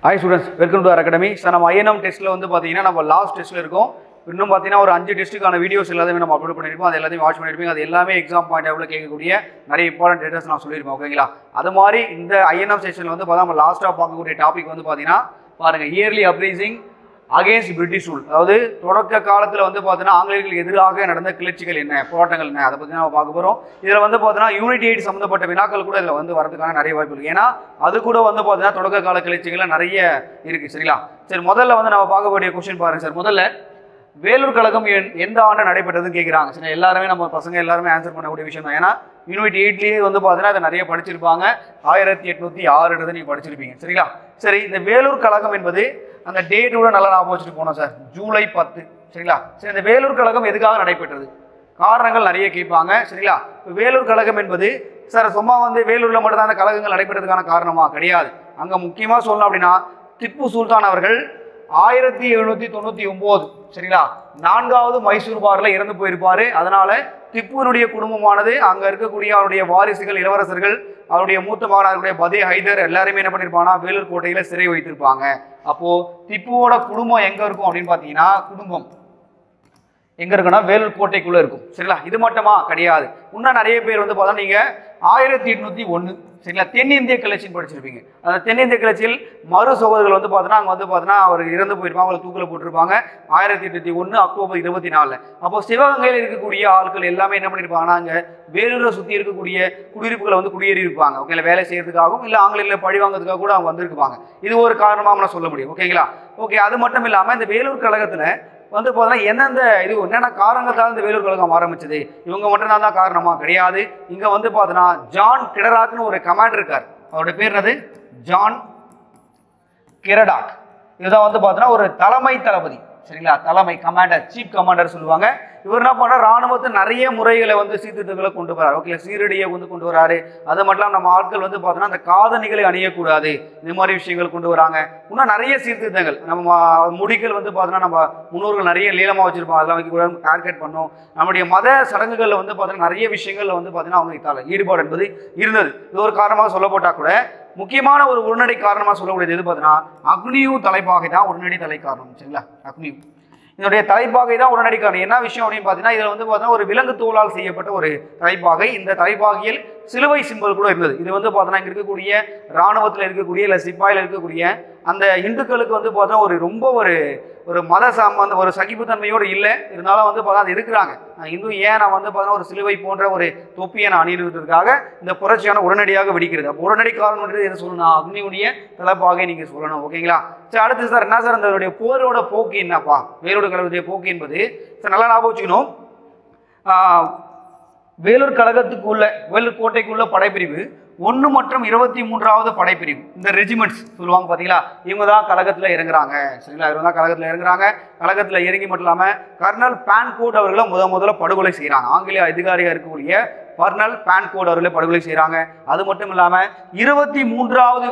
Hi students, welcome to our academy. So, நம்ம INM டெஸ்ட்ல வந்து பாத்தீங்கன்னா நம்ம லாஸ்ட் டெஸ்ட்ல இருக்கோம். இன்னும் பாத்தீங்கன்னா ஒரு 5 டெஸ்ட்டுக்கான வீடியோஸ் எல்லாத்தையும் நம்ம அப்லோட் பண்ணிருப்போம். அது எல்லாத்தையும் வாட்ச் பண்ணிருப்பீங்க. அது எல்லாமே எக்ஸாம் பாயிண்ட் ஆஃப்ல கேட்கக்கூடிய நிறைய இம்பார்ட்டன்ட் டேட்டாஸ் நான் சொல்லிருப்பேன். ஓகேங்களா? அது மாதிரி இந்த INM செஷன்ல வந்து பார்த்தா நம்ம லாஸ்டா பார்க்கக்கூடிய டாபிக் வந்து பாத்தீங்கன்னா பாருங்க early uprising against British rule. அதாவது தொடக்க காலத்தில் வந்து பார்த்தீங்கன்னா ஆங்கிலேயர்களுக்கு எதிராக நடந்த கிளர்ச்சிகள் என்ன, போராட்டங்கள் என்ன, அதை பற்றி நம்ம பார்க்க போகிறோம். இதில் வந்து பார்த்தீங்கன்னா யூனிட்டி எய்ட் சம்மந்தப்பட்ட வினாக்கள் கூட இதில் வந்து வரதுக்கான நிறைய வாய்ப்பு இருக்குது. ஏன்னா அது கூட வந்து பார்த்தீங்கன்னா தொடக்க கால கிளர்ச்சிகள் நிறைய இருக்குது. சரிங்களா? சரி, முதல்ல வந்து நம்ம பார்க்கக்கூடிய கொஸ்டின் பாருங்க சார். முதல்ல வேலூர் கழகம் எந்த ஆண்டு நடைபெற்றதுன்னு கேட்குறாங்க. சரி, எல்லாருமே நம்ம பசங்க எல்லாருமே ஆன்சர் பண்ணக்கூடிய விஷயம் தான். ஏன்னா யூனிட் 8லேயே வந்து பார்த்தீங்கன்னா அதை நிறைய படிச்சிருப்பாங்க. 1806 நீங்கள் படிச்சிருப்பீங்க. சரிங்களா? சரி, இந்த வேலூர் கழகம் என்பது அந்த டேட்டோட நல்லா ஞாபகம் வச்சுட்டு போனோம் சார். ஜூலை 10. சரிங்களா? சரி, இந்த வேலூர் கழகம் எதுக்காக நடைபெற்றது, காரணங்கள் நிறைய கேட்பாங்க. சரிங்களா? வேலூர் கழகம் என்பது சார் சும்மா வந்து வேலூரில் மட்டும்தான் அந்த கழகங்கள் நடைபெற்றதுக்கான காரணமா கிடையாது. அங்கே முக்கியமாக சொல்லணும் அப்படின்னா திப்பு சுல்தான் அவர்கள் 1799 சரிங்களா 4வது மைசூர் பார்ல இறந்து போயிருப்பாரு. அதனால திப்புனுடைய குடும்பமானது அங்க இருக்கக்கூடிய அவருடைய வாரிசுகள், இளவரசர்கள், அவருடைய மூத்த மகனாருடைய பதே ஹைதர் எல்லாருமே என்ன பண்ணிருப்பாங்கன்னா வேலூர் கோட்டையில சிறை வைத்திருப்பாங்க. அப்போ திப்புவோட குடும்பம் எங்க இருக்கும் அப்படின்னு பாத்தீங்கன்னா குடும்பம் எங்க இருக்குன்னா வேலூர் கோட்டைக்குள்ள இருக்கும். சரிங்களா? இது மட்டுமா கிடையாது, இன்னும் நிறைய பேர் வந்து பார்த்தா நீங்க 1801 சரிங்களா தென்னிந்திய கிளர்ச்சின்னு படிச்சிருப்பீங்க. அந்த தென்னிந்திய கிளர்ச்சியில் மறு சகோதரர்கள் வந்து பார்த்தீங்கன்னா அங்கே வந்து பார்த்தீங்கன்னா அவர் இறந்து போயிருப்பாங்க, அவங்களை தூக்கில் போட்டிருப்பாங்க 1801 அக்டோபர் 24. அப்போ சிவகங்கையில் இருக்கக்கூடிய ஆட்கள் எல்லாமே என்ன பண்ணியிருப்பாங்கன்னா அங்கே வேலூரை சுற்றி இருக்கக்கூடிய குடியிருப்புகளை வந்து குடியேறி இருப்பாங்க. ஓகேங்களா? வேலை செய்யறதுக்காகவும் இல்லை ஆங்கிலேயர்ல பழி வாங்கிறதுக்காக கூட அவங்க வந்திருப்பாங்க. இது ஒரு காரணமாக நான் சொல்ல முடியும். ஓகேங்களா? ஓகே, அது மட்டும் இல்லாமல் இந்த வேலூர் கழகத்தில் வந்து பார்த்தீங்கன்னா எந்தெந்த இது என்னென்ன காரணங்களால் இந்த வேலூர் கழகம் ஆரம்பிச்சது, இவங்க மட்டும்தான் தான் காரணமா கிடையாது. இங்க வந்து பார்த்தீங்கன்னா ஜான் கிரடாக்னு ஒரு கமாண்டர் இருக்கார். அவருடைய பேர் என்னது? John Cradock. இதுதான் வந்து பார்த்தீங்கன்னா ஒரு தலைமை தளபதி. சரிங்களா? தலைமை கமாண்டர், சீஃப் கமாண்டர் சொல்லுவாங்க. இவர் என்ன பண்ண ராணுவத்தை நிறைய முறைகளை வந்து சீர்திருத்தங்களை கொண்டு வராரு. ஓகே, சீரடியை வந்து கொண்டு வராரு. அது மட்டும் இல்லாமல் நம்ம ஆட்கள் வந்து பார்த்தோன்னா அந்த காதணிகளை அணியக்கூடாது, இந்த மாதிரி விஷயங்கள் கொண்டு வராங்க. இன்னும் நிறைய சீர்திருத்தங்கள் நம்ம முடிகள் வந்து பார்த்தோன்னா நம்ம முன்னோர்கள் நிறைய லீலமாக வச்சிருப்போம், அதெல்லாம் வைக்கக்கூடாது, டார்கெட் பண்ணோம். நம்முடைய மத சடங்குகளில் வந்து பார்த்தீங்கன்னா நிறைய விஷயங்கள்ல வந்து பார்த்தீங்கன்னா அவங்க ஈடுபாடு என்பது இருந்தது. இது ஒரு காரணமாக சொல்லப்பட்டா கூட முக்கியமான ஒரு உடனடி காரணமாக சொல்லக்கூடியது எது பார்த்தீங்கன்னா அக்னியூ தலைப்பாகை தான் உடனடி தலை காரணம். சரிங்களா? அக்னியூ இதனுடைய தலைப்பாகை தான் உடனடி காரணம். என்ன விஷயம் அப்படின்னு பார்த்தீங்கன்னா இதில் வந்து பார்த்தீங்கன்னா ஒரு விலங்கு தோலால் செய்யப்பட்ட ஒரு தலைப்பாகை. இந்த தலைப்பாகையில் சிலுவை சிம்பல் கூட இருந்தது. இது வந்து பார்த்தீங்கன்னா இங்கே இருக்கக்கூடிய இராணுவத்தில் இருக்கக்கூடிய இல்லை சிப்பாயில் இருக்கக்கூடிய அந்த இந்துக்களுக்கு வந்து பார்த்தீங்கன்னா ஒரு ரொம்ப ஒரு மத சம்பந்த ஒரு சகிப்புத்தன்மையோடு இல்லை. இருந்தாலும் வந்து பார்த்தா அது இருக்கிறாங்க. இந்து ஏன் நான் வந்து பார்த்தீங்கன்னா ஒரு சிலுவை போன்ற ஒரு தொப்பியை நான் அணியிறதுக்காக இந்த புரட்சியான உடனடியாக வெடிக்கிறது. அப்போ உடனடி காரணம் எது சொல்லணும்? அக்னியுடைய தலைப்பாகை நீங்கள் சொல்லணும். ஓகேங்களா? சரி, அடுத்து சார் என்ன சார் அந்த போரோட போக்கு என்னப்பா, வேலூர் கழகத்துடைய போக்கு என்பது சார் நல்லா ஞாபகம் வச்சுக்கணும். வேலூர் கழகத்துக்குள்ள வேலூர் கோட்டைக்குள்ள படைப்பிரிவு 1 மற்றும் 23வது படைப்பிரிவு, இந்த ரெஜிமெண்ட்ஸ் சொல்லுவாங்க பார்த்தீங்களா, இவங்க தான் கழகத்தில் இறங்குறாங்க. சரிங்களா? இவங்க தான் கழகத்தில் இறங்குறாங்க. கழகத்தில் இறங்கி மட்டும் இல்லாமல் கர்னல் பான்கோட் அவர்களை முதல்ல படுகொலை செய்கிறாங்க. ஆங்கிலேய அதிகாரியாக இருக்கக்கூடிய கர்னல் பான்கோட் அவர்களை படுகொலை செய்கிறாங்க. அது மட்டும் இல்லாமல் 23வது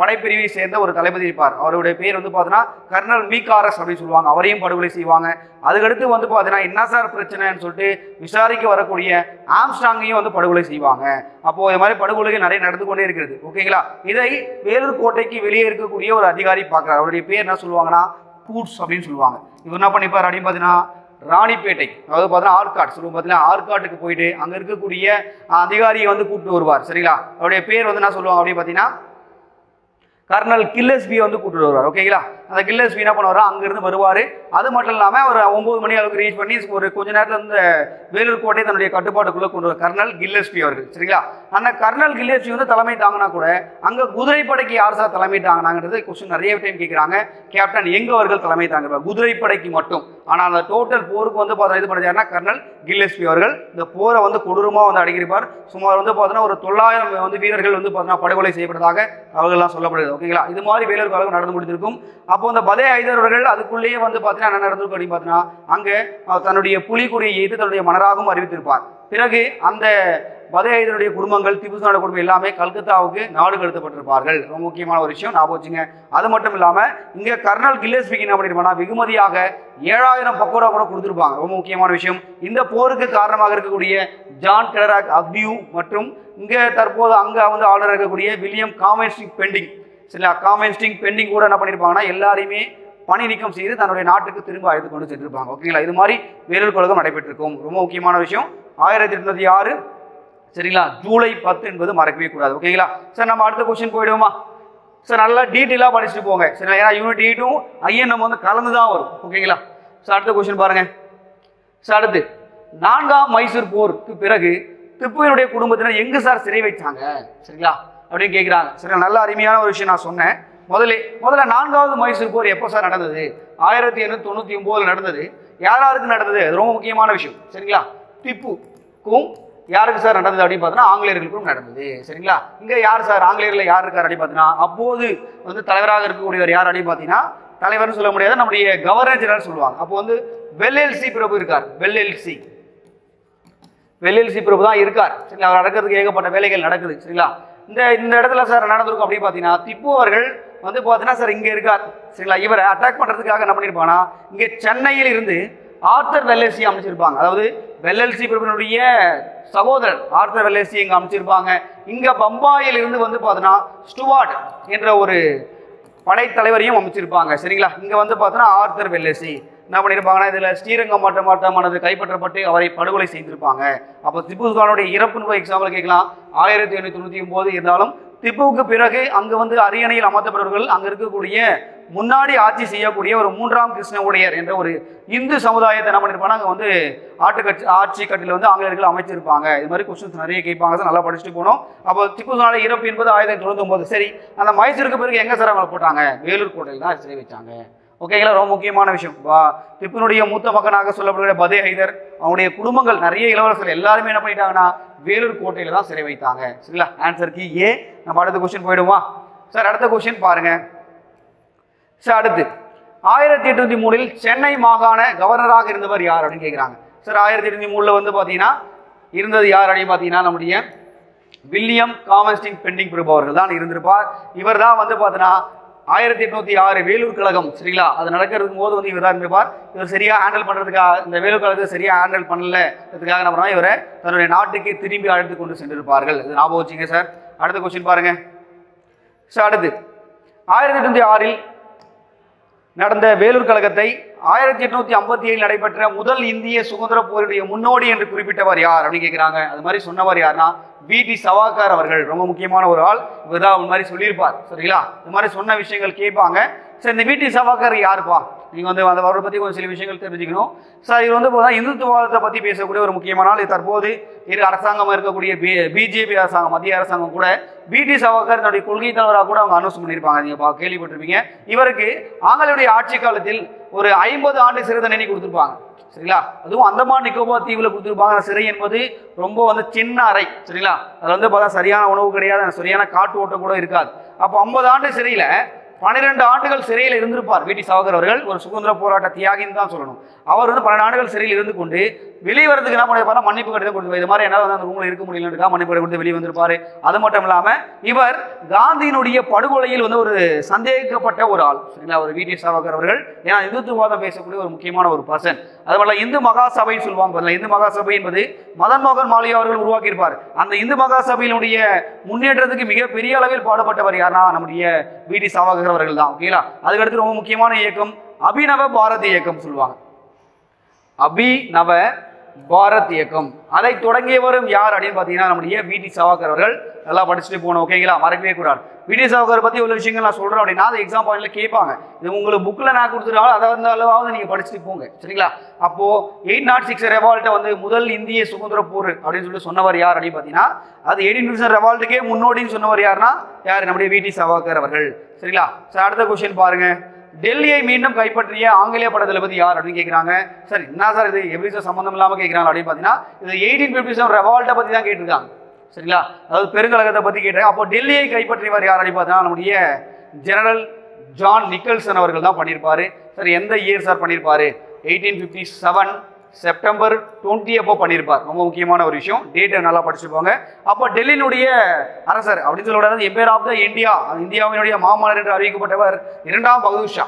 படைப்பிரிவை சேர்ந்த ஒரு தளபதி இருப்பார். அவருடைய பேர் வந்து பார்த்தீங்கன்னா கர்னல் மீகாரஸ் அப்படின்னு சொல்லுவாங்க. அவரையும் படுகொலை செய்வாங்க. அதுக்கடுத்து வந்து பார்த்தீங்கன்னா என்ன சார் பிரச்சனைன்னு சொல்லிட்டு விசாரிக்க வரக்கூடிய ஆம்ஸ்ட்ராங்கையும் வந்து படுகொலை செய்வாங்க. அப்போ இது மாதிரி படுகொலைகள் நிறைய நடந்து கொண்டே இருக்கிறது. ஓகேங்களா? இதை வேலூர் கோட்டைக்கு வெளியே இருக்கக்கூடிய ஒரு அதிகாரி பார்க்குறாரு. அவருடைய பேர் என்ன சொல்லுவாங்கன்னா பூட்ஸ் அப்படின்னு சொல்லுவாங்க. இவர் என்ன பண்ணிப்பார் அப்படின்னு பார்த்தீங்கன்னா ராணிப்பேட்டை, அதாவது பார்த்தீங்கன்னா ஆற்காடு சொல்லுவோம் பார்த்தீங்கன்னா ஆற்காட்டுக்கு போயிட்டு அங்கே இருக்கக்கூடிய அதிகாரியை வந்து கூப்பிட்டு வருவார். சரிங்களா? அவருடைய பேர் வந்து என்ன சொல்லுவாங்க அப்படின்னு பார்த்தீங்கன்னா கர்னல் கில்லஸ்பியை வந்து கூப்பிட்டு வருவார். ஓகேங்களா? அந்த கில்லஸ்பி என்ன பண்ணுவார், அங்கிருந்து வருவார். அது மட்டும் இல்லாமல் அவர் 9 மணி அளவுக்கு ரீச் பண்ணி ஒரு கொஞ்ச நேரத்தில் வந்து வேலூர் கோட்டை தன்னுடைய கட்டுப்பாட்டுக்குள்ளே கொண்டு வரும் கர்னல் கில்லஸ்பி அவர்கள். சரிங்களா? அந்த கர்னல் கில்லஸ்பி வந்து தலைமை தாங்கினா கூட அங்கே குதிரைப்படைக்கு யார் சார் தலைமை தாங்கினாங்கிறது கொஸ்டின் நிறைய டைம் கேட்குறாங்க. கேப்டன் எங்க அவர்கள் தலைமை தாங்குவார் குதிரைப்படைக்கு மட்டும். ஆனால் அந்த டோட்டல் போருக்கு வந்து பார்த்தா இது பண்ணிச்சாருன்னா கர்னல் கில்லஸ்பி அவர்கள் இந்த போரை வந்து கொடூரமாக வந்து அடங்கியிருப்பார். சுமார் வந்து பார்த்தீங்கன்னா ஒரு 900 வந்து வீரர்கள் வந்து பார்த்தீங்கன்னா படுகொலை செய்யப்பட்டதாக அவர்கள்லாம் சொல்லப்படுது. ஓகேங்களா? இது மாதிரி வேலூர் கழகம் நடந்து முடிந்திருக்கும். அப்போ அந்த பதே ஹைதர் அவர்கள் அதுக்குள்ளேயே வந்து பார்த்தீங்கன்னா என்ன நடந்திருக்கும் அப்படின்னு பார்த்தீங்கன்னா அங்கே தன்னுடைய புலிகொடியை எய்து தன்னுடைய மன்னராகவும் அறிவித்திருப்பார். பிறகு அந்த பதே ஹைதருடைய குடும்பங்கள், திப்பு சுல்தானுடைய குடும்பம் எல்லாமே கல்கத்தாவுக்கு நாடு கடத்தப்பட்டிருப்பார்கள். ரொம்ப முக்கியமான ஒரு விஷயம் ஞாபகம் வச்சுங்க. அது மட்டும் இல்லாமல் இங்கே கர்னல் கில்லஸ்பிக்கு என்ன பண்ணிருப்பாங்கன்னா வெகுமதியாக 7000 பக்கோடா கூட கொடுத்துருப்பாங்க. ரொம்ப முக்கியமான விஷயம். இந்த போருக்கு காரணமாக இருக்கக்கூடிய ஜான் கிரடாக் அக்னியூ மற்றும் இங்கே தற்போது அங்கே வந்து ஆளுநர் இருக்கக்கூடிய வில்லியம் காமென்ஸ்டிக் பெண்டிங் சரிங்களா காமென்ஸ்டிங் பெண்டிங் கூட என்ன பண்ணியிருப்பாங்கன்னா எல்லாரையுமே பணி நீக்கம் செய்து தன்னுடைய நாட்டுக்கு திரும்ப அழைத்து கொண்டு சென்றிருப்பாங்க. ஓகேங்களா, இது மாதிரி வேலூர் கழகம் நடைபெற்றிருக்கும். ரொம்ப முக்கியமான விஷயம் 1806 சரிங்களா ஜூலை 10 என்பது மறக்கவே கூடாது. ஓகேங்களா சார், நம்ம அடுத்த கொஸ்டின் போயிடுவோமா சார்? நல்லா டீட்டெயிலாக படிச்சுட்டு போங்க சரிங்களா, ஏன்னா யூனிட் 8ம் ஐஎன்எம் வந்து கலந்து தான் வரும். ஓகேங்களா சார், அடுத்த கொஸ்டின் பாருங்க சார். அடுத்து 4ஆம் மைசூர் போருக்கு பிறகு திப்புவினுடைய குடும்பத்தினர் எங்கு சார் சிறை வைத்தாங்க சரிங்களா அப்படின்னு கேட்குறாங்க. சரிங்களா, நல்ல அருமையான ஒரு விஷயம் நான் சொன்னேன். முதல்ல 4வது மைசூர் போர் எப்போ சார் நடந்தது? 1899 நடந்தது. யாருக்கு நடந்தது? அது ரொம்ப முக்கியமான விஷயம் சரிங்களா. திப்புக்கும் யாருக்கு சார் நடந்தது அப்படின்னு பார்த்தீங்கன்னா ஆங்கிலேயர்களுக்கும் நடந்தது. சரிங்களா, இங்கே யார் சார் ஆங்கிலேயர்கள் யார் இருக்கார் அப்படின்னு பார்த்தீங்கன்னா அப்போது வந்து தலைவராக இருக்கக்கூடியவர் யார் அப்படின்னு பார்த்தீங்கன்னா தலைவர்னு சொல்ல முடியாது, நம்முடைய கவர்னர் ஜெனரல் சொல்லுவாங்க. அப்போ வந்து வெல்எல்சி பிரபு இருக்கார். வெல்எல்சி பிரபு தான் இருக்கார். சரிங்களா, அவர் நடக்கிறதுக்கு ஏகப்பட்ட வேலைகள் நடக்குது. சரிங்களா, இந்த இடத்துல சார் நடந்திருக்கும் அப்படின்னு பார்த்தீங்கன்னா திப்பு அவர்கள் வந்து பார்த்தீங்கன்னா சார் இங்கே இருக்கார். சரிங்களா, இவரை அட்டாக் பண்ணுறதுக்காக என்ன பண்ணியிருப்பாங்கன்னா இங்கே சென்னையில் இருந்து ஆர்த்தர் வெல்எல்சி அமைச்சிருப்பாங்க. அதாவது வெல்எல்சி பிரபுனுடைய சகோதரர் ஆர்த்தர் வெல்எல்சி இங்கே அமைச்சிருப்பாங்க. இங்கே பம்பாயில் இருந்து வந்து பார்த்தீங்கன்னா ஸ்டுவார்ட் என்ற ஒரு படைத்தலைவரையும் அமைச்சிருப்பாங்க. சரிங்களா, இங்கே வந்து பார்த்தீங்கன்னா ஆர்த்தர் வெல்எல்சி என்ன பண்ணியிருப்பாங்கன்னா இதில் ஸ்ரீரங்கம் மாவட்டமானது கைப்பற்றப்பட்டு அவரை படுகொலை செய்திருப்பாங்க. அப்போ திப்பு சுல்தானுடைய இறப்புன்னு எக்ஸாம்பிள் கேட்கலாம். 1899 இருந்தாலும் திப்புவுக்கு பிறகு அங்கே வந்து அரியணையில் அமர்த்தப்பட்டவர்கள் அங்கே இருக்கக்கூடிய முன்னாடி ஆட்சி செய்யக்கூடிய ஒரு 3ஆம் கிருஷ்ண உடையர் என்ற ஒரு இந்து சமுதாயத்தை என்ன பண்ணியிருப்பாங்க அங்கே வந்து ஆட்சி கட்டில் வந்து ஆங்கிலேயர்கள் அமைச்சிருப்பாங்க. இது மாதிரி கொஸ்டின்ஸ் நிறைய கேட்பாங்க சார், நல்லா படிச்சுட்டு போகணும். அப்போ திப்பு சுல்தானுடைய இறப்பு என்பது 1999. சரி, அந்த மைசூருக்கு பிறகு எங்கே சார் அவங்களை போட்டாங்க? வேலூர் கோட்டையில் தான் சிறை வச்சாங்க. ஓகேங்களா, ரொம்ப முக்கியமான விஷயம். திப்புனுடைய மூத்த மகனாக சொல்லப்படுகிற பதே ஹைதர் அவனுடைய குடும்பங்கள் நிறைய இளவரசர்கள் எல்லாருமே என்ன பண்ணிட்டாங்கன்னா வேலூர் கோட்டையில தான் சிறை வைத்தாங்க. சரிங்களா, ஆன்சர் கீ ஏ. நம்ம அடுத்த கொஸ்டின் போயிடுமா சார்? அடுத்த கொஸ்டின் பாருங்க சார். அடுத்து 1803 சென்னை மாகாண கவர்னராக இருந்தவர் யார் அப்படின்னு கேட்குறாங்க சார். 1803 வந்து பார்த்தீங்கன்னா இருந்தது யார் அப்படின்னு பார்த்தீங்கன்னா நம்முடைய வில்லியம் காமென்ஸ்டிங் பெண்டிங் பிரபு அவர்கள் தான் இருந்திருப்பார். இவர் தான் வந்து பார்த்தீங்கன்னா 1806 வேலூர் கழகம் சரிங்களா அது நடக்கிறதுக்கு போது வந்து இவர் தான் இருந்திருப்பார். இவர் சரியா ஹேண்டில் பண்ணுறதுக்காக இந்த வேலூர் கழகத்தை சரியா ஹேண்டில் பண்ணலதுக்காக என்ன பண்ணா இவரை தன்னுடைய நாட்டுக்கு திரும்பி அழைத்து கொண்டு சென்றிருப்பார்கள். இது ஞாபகம் வச்சுங்க சார். அடுத்த கொஸ்டின் பாருங்க சார். அடுத்து 1806 நடந்த வேலூர் கழகத்தை 1857 நடைபெற்ற முதல் இந்திய சுதந்திர போருடைய முன்னோடி என்று குறிப்பிட்டவர் யார் அப்படின்னு கேட்கிறாங்க. அது மாதிரி சொன்னவர் யாருன்னா வி.டி. சவாக்கர் அவர்கள். ரொம்ப முக்கியமான ஒரு ஆள். இவர் தான் அது மாதிரி சொல்லியிருப்பார். சரிங்களா, இது மாதிரி சொன்ன விஷயங்கள் கேட்பாங்க. சார், இந்த வி.டி. சவாக்கர் யாருப்பா? நீங்கள் வந்து அந்த அவரை பற்றி கொஞ்சம் சில விஷயங்கள் தெரிஞ்சுக்கணும் சார். இது வந்து போதா இந்துத்துவத்தை பற்றி பேசக்கூடிய ஒரு முக்கியமான ஆள். தற்போது அரசாங்கம் இருக்கக்கூடிய பிஜேபி அரசாங்கம், மத்திய அரசாங்கம் கூட வி.டி. சவாக்கர் தன்னுடைய கொள்கை தலைவராக கூட அவங்க அனௌன்ஸ் பண்ணியிருப்பாங்க. நீங்கள் கேள்விப்பட்டிருப்பீங்க. இவருக்கு ஆங்கிலேயுடைய ஆட்சி காலத்தில் ஒரு 50 ஆண்டு சிறை தண்டனை கொடுத்துருப்பாங்க. சரிங்களா, அதுவும் அந்தமான் நிக்கோபார் தீவில் கொடுத்துருப்பாங்க. சிறை என்பது ரொம்ப வந்து சின்ன அறை. சரிங்களா, அதில் வந்து பார்த்தா சரியான உணவு கிடையாது, சரியான காட்டு ஓட்டம் கூட இருக்காது. அப்போ 50 ஆண்டு சிறையில் 12 ஆண்டுகள் சிறையில் இருந்திருப்பார் வி.டி. சவாக்கர் அவர்கள். ஒரு சுதந்திர போராட்ட தியாகின்னு தான் சொல்லணும். அவர் வந்து 12 ஆண்டுகள் சிறையில் இருந்து கொண்டு வெளியே வரதுக்கு என்ன பண்ணிருப்பாரு? மன்னிப்பு கடிதம் கொடுத்து இது மாதிரி என்னால் வந்து அந்த ரூமில் இருக்க முடியலன்றதுக்காக மன்னிப்பு கடிதம் கொடுத்து வெளியே வந்திருப்பாரு. அது மட்டும் இல்லாமல் இவர் காந்தியினுடைய படுகொலையில் வந்து ஒரு சந்தேகிக்கப்பட்ட ஒரு ஆள். சரிங்களா, ஒரு வி.டி. சவாக்கர் அவர்கள். ஏன்னா இந்துத்துவாதம் பேசக்கூடிய ஒரு முக்கியமான ஒரு பர்சன். அது மாதிரி இந்து மகாசபை சொல்லுவாங்க. இந்து மகாசபை என்பது மதன் மோகன் மாளவியா அவர்கள் உருவாக்கியிருப்பார். அந்த இந்து மகாசபையினுடைய முன்னேற்றத்துக்கு மிகப்பெரிய அளவில் பாடுபட்டவர் யாருன்னா நம்முடைய வி.டி. சவாக்கர் அவர்கள் தான். ஓகேங்களா, அதுக்கடுத்து ரொம்ப முக்கியமான இயக்கம் அபிநவ பாரத் இயக்கம் சொல்லுவாங்க. அபிநவ பாரத் இயக்கம் அதை தொடங்கியவரும் யார் அப்படின்னு பார்த்தீங்கன்னா நம்முடைய வி.டி. சவாக்கர் அவர்கள். நல்லா படிச்சுட்டு போகணும். ஓகேங்களா, மறக்கவே கூடாது. வி.டி. சவாக்கர் பற்றி உள்ள விஷயங்கள் நான் சொல்கிறேன் அப்படின்னா அது எக்ஸாம் பாயிண்ட்ல கேட்பாங்க. இது உங்களுக்கு புக்கில் நான் கொடுத்துருவாங்க, அதை வந்து அளவாவது நீங்கள் படிச்சுட்டு போங்க. சரிங்களா, அப்போது 806 ரெவால்ட்டை வந்து முதல் இந்திய சுதந்திர போர் அப்படின்னு சொல்லி சொன்னவர் யார் அப்படின்னு பார்த்தீங்கன்னா அது 1857 ரெவால்ட்டுக்கே முன்னோடின்னு சொன்னவர் யாருன்னா யார்? நம்முடைய வி.டி. சவாக்கர் அவர்கள். சரிங்களா சார், அடுத்த கொஸ்டின் பாருங்க. டெல்லியை மீண்டும் கைப்பற்றிய ஆங்கிலேய படை தளபதி யார் அப்படின்னு கேட்குறாங்க. சார், என்ன சார் இது எப்படி சார் சம்மந்தம் இல்லாமல் கேட்குறாங்க அப்படின்னு பார்த்தீங்கன்னா இது 1857 ரெவால்ட்டை பற்றி தான் கேட்டிருக்காங்க. சரிங்களா, அதாவது பெருங்கழகத்தை பற்றி கேட்டாங்க. அப்போ டெல்லியை கைப்பற்றியவர் யார் அப்படின்னு பார்த்தீங்கன்னா நம்முடைய ஜெனரல் ஜான் நிக்கல்சன் அவர்கள் தான் பண்ணியிருப்பாரு. சார், எந்த இயர் சார் பண்ணியிருப்பாரு? 1857 செப்டம்பர் 20 அப்போ பண்ணியிருப்பார். ரொம்ப முக்கியமான ஒரு விஷயம். டேட்டை நல்லா படிச்சுப்பாங்க. அப்போ டெல்லியினுடைய அரசர் அப்படின்னு சொல்லக்கூடாது, எம்பையர் ஆஃப் த இந்தியா, இந்தியாவினுடைய மாமன்னர் என்று அறிவிக்கப்பட்டவர் 2ஆம் பகதூர் ஷா.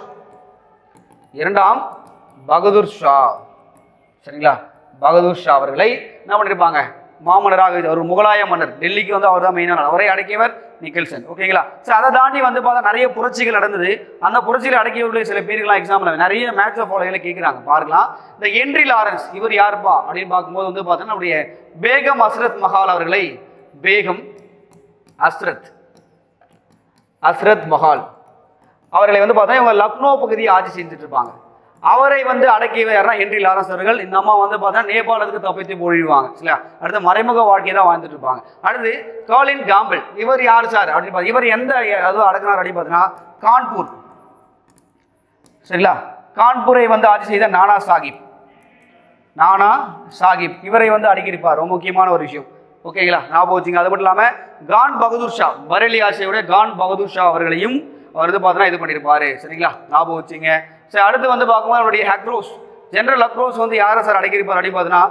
2ஆம் பகதூர் ஷா. சரிங்களா, பகதூர் ஷா அவர்களை என்ன பண்ணியிருப்பாங்க? மாமன்னராக ஒரு முகலாய மன்னர். டெல்லிக்கு வந்து அவர் தான் மெயினான, அவரை அடக்கியவர் நிக்கல்சன். ஓகேங்களா? ஸோ அதை தாண்டி வந்து பார்த்தா நிறைய புரட்சிகள் நடந்தது. அந்த புரட்சியில் அடக்கியவர்களுடைய சில பேருக்குலாம் எக்ஸாம்பிள் நிறைய மேட்ச் ஆஃப் ஃபாலோகளை கேட்குறாங்க. பார்க்கலாம். இந்த ஹென்றி லாரன்ஸ் இவர் யாருப்பா அப்படின்னு பார்க்கும்போது வந்து பார்த்தோன்னா நம்முடைய பேகம் ஹஸ்ரத் மஹால் அவர்களை, பேகம் ஹஸ்ரத் மஹால் அவர்களை வந்து பார்த்தா இவங்க லக்னோ பகுதியை ஆட்சி செஞ்சுட்டு இருப்பாங்க. அவரை வந்து அடக்கியவர் யாருன்னா ஹென்றி லாரன்ஸ் அவர்கள். இந்த அம்மா வந்து பார்த்தா நேபாளத்துக்கு தப்பித்து போயிடுவாங்க. சரியா? அடுத்து மறைமுக வாழ்க்கையை தான் வாழ்ந்துட்டு இருப்பாங்க. அடுத்து காலின் காம்பிள் இவர் யார் சார் அப்படின்னு பார்த்தா இவர் எந்த அதுவும் அடக்கினார் அப்படின்னு பார்த்தீங்கன்னா கான்பூர். சரிங்களா? கான்பூரை வந்து ஆட்சி செய்த நானா சாஹிப் இவரை வந்து அடக்கியிருப்பார். ரொம்ப முக்கியமான ஒரு விஷயம். ஓகேங்களா? ஞாபகம் வச்சுங்க. அது மட்டும் இல்லாமல் கான் பகதூர் ஷா, பரேலி ஆட்சியுடைய கான் பகதூர் ஷா அவர்களையும் அவர் வந்து பார்த்தோன்னா இது பண்ணியிருப்பாரு. சரிங்களா? ஞாபகம் வச்சுங்க. சரி, அடுத்து வந்து பார்க்கும்போது அவருடைய ஹக்ரோஸ், ஜெனரல் ஹக்ரோஸ் வந்து யாரை சார் அடக்கியிருப்பார் அப்படின்னு பார்த்தீங்கன்னா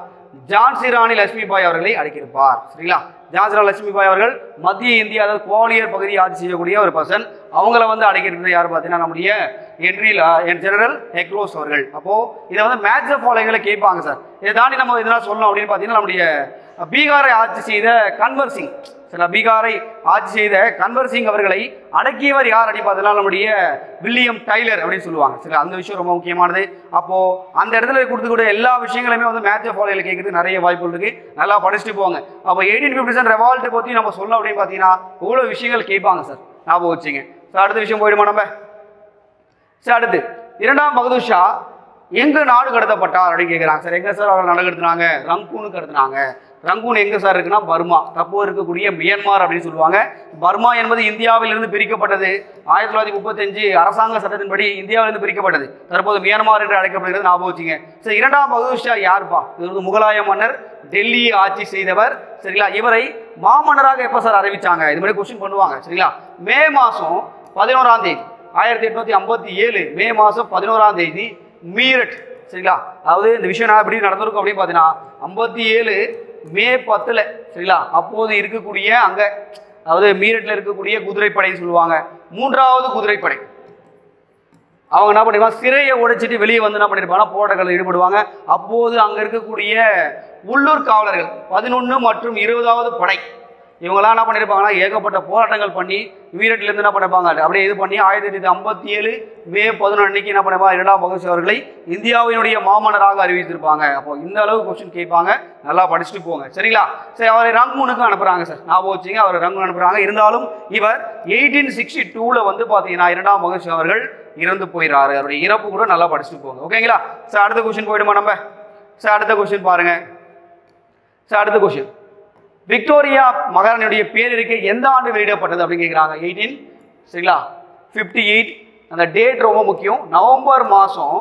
ஜான்சி ராணி லட்சுமிபாய் அவர்களை அடக்கியிருப்பார். சரிங்களா? ஜான்சி ராணி லட்சுமிபாய் அவர்கள் மத்திய இந்தியா, அதாவது குவாலியர் பகுதியை ஆட்சி செய்யக்கூடிய ஒரு பர்சன். அவங்கள வந்து அடக்கியிருக்கிறது யார் பார்த்தீங்கன்னா நம்முடைய ஜெனரல் ஹக்ரோஸ் அவர்கள். அப்போது இதை வந்து மேட்ச் ஆஃப் ஃபாலோகளை கேட்பாங்க சார். இதை தாண்டி நம்ம இதெல்லாம் சொல்லணும் அப்படின்னு பார்த்தீங்கன்னா நம்முடைய பீகாரை ஆட்சி செய்த கன்வர் சிங், சில பீகாரை ஆட்சி செய்த கன்வர் சிங் அவர்களை அடக்கியவர் யார் அப்படின்னு பார்த்தீங்கன்னா நம்முடைய வில்லியம் டைலர் அப்படின்னு சொல்லுவாங்க. சரி, அந்த விஷயம் ரொம்ப முக்கியமானது. அப்போது அந்த இடத்துல கொடுத்துக்கூடிய எல்லா விஷயங்களுமே வந்து மேட்ச் ஆஃப் ஃபாலோவில் கேட்குறது நிறைய வாய்ப்புகள் இருக்குது. நல்லா படிச்சுட்டு போங்க. அப்போ 1857 ரெவால்ட்டை பற்றி நம்ம சொல்லணும் அப்படின்னு பார்த்தீங்கன்னா இவ்வளோ விஷயங்கள் கேட்பாங்க சார். ஞாபகம் வச்சுங்க. சார், அடுத்த விஷயம் போயிடுமா நம்ம? சார், அடுத்து இரண்டாம் பகதூர் ஷா எங்கே நாடு கடத்தப்பட்டார் அப்படின்னு கேட்குறாங்க. சார், எங்கே சார் அவர் நாடு கடத்தினாங்க? ரங்கூனுக்கு கடத்தினாங்க. ரங்கூன் எங்கே சார் இருக்குன்னா பர்மா, தற்போது இருக்கக்கூடிய மியான்மர் அப்படின்னு சொல்லுவாங்க. பர்மா என்பது இந்தியாவிலிருந்து பிரிக்கப்பட்டது. 1935 அரசாங்க சட்டத்தின்படி இந்தியாவிலிருந்து பிரிக்கப்பட்டது. தற்போது மியான்மர் என்று அழைக்கப்படுகிறது. ஞாபகம் வச்சுங்க. சரி, இரண்டாம் பகதூர் ஷா யாருப்பா? இவர் முகலாய மன்னர், டெல்லியை ஆட்சி செய்தவர். சரிங்களா? இவரை மாமன்னராக எப்போ சார் அறிவிச்சாங்க? இது மாதிரி கொஸ்டின் பண்ணுவாங்க. சரிங்களா? மே மாதம் 11ஆம் தேதி 1857 மே மாதம் 11ஆம் தேதி மீரட். சரிங்களா? அதாவது இந்த விஷயம் நான் எப்படி நடந்திருக்கும் அப்படின்னு பார்த்தீங்கன்னா 57 மே 10 சரிங்களா? அப்போது இருக்கக்கூடிய அங்கே, அதாவது மீரட்டில் இருக்கக்கூடிய குதிரைப்படைன்னு சொல்லுவாங்க, 3வது குதிரைப்படை. அவங்க என்ன பண்ணிருப்பாங்க? சிறையை உடைச்சிட்டு வெளியே வந்து என்ன பண்ணிருப்பாங்க? போராட்டங்களில் ஈடுபடுவாங்க. அப்போது அங்கே இருக்கக்கூடிய உள்ளூர் காவலர்கள் 11 மற்றும் 20வது படை இவங்கெல்லாம் என்ன பண்ணியிருப்பாங்கன்னா ஏகப்பட்ட போராட்டங்கள் பண்ணி மீரட்டிலேருந்து என்ன பண்ணிருப்பாங்க அப்படியே இது பண்ணி 1857 மே 11 அன்னைக்கு என்ன பண்ணிருப்பாங்க? இரண்டாம் பகதூர் ஷா அவர்களை இந்தியாவினுடைய மாமன்னராக அறிவித்திருப்பாங்க. அப்போ இந்த அளவு கொஸ்டின் கேட்பாங்க. நல்லா படிச்சுட்டு போங்க. சரிங்களா? சரி, அவரை ரங்கூனுக்கு அனுப்புகிறாங்க சார். ஞாபகம் வச்சுங்க. அவரை ரங்கூன் அனுப்புகிறாங்க. இருந்தாலும் இவர் 1862 வந்து பார்த்தீங்கன்னா இரண்டாம் பகதூர் ஷா அவர்கள் இறந்து போயிடுறாரு. அவருடைய இறப்பு கூட நல்லா படிச்சுட்டு போங்க. ஓகேங்களா? சார், அடுத்த கொஸ்டின் போயிடுமா நம்ம? சார், அடுத்த கொஸ்டின் பாருங்க. சார், அடுத்த கொஸ்டின் விக்டோரியா மகாராணியுடைய பேரிருக்கை எந்த ஆண்டு வெளியிடப்பட்டது அப்படின்னு கேட்குறாங்க. 1858. அந்த டேட் ரொம்ப முக்கியம். நவம்பர் மாதம்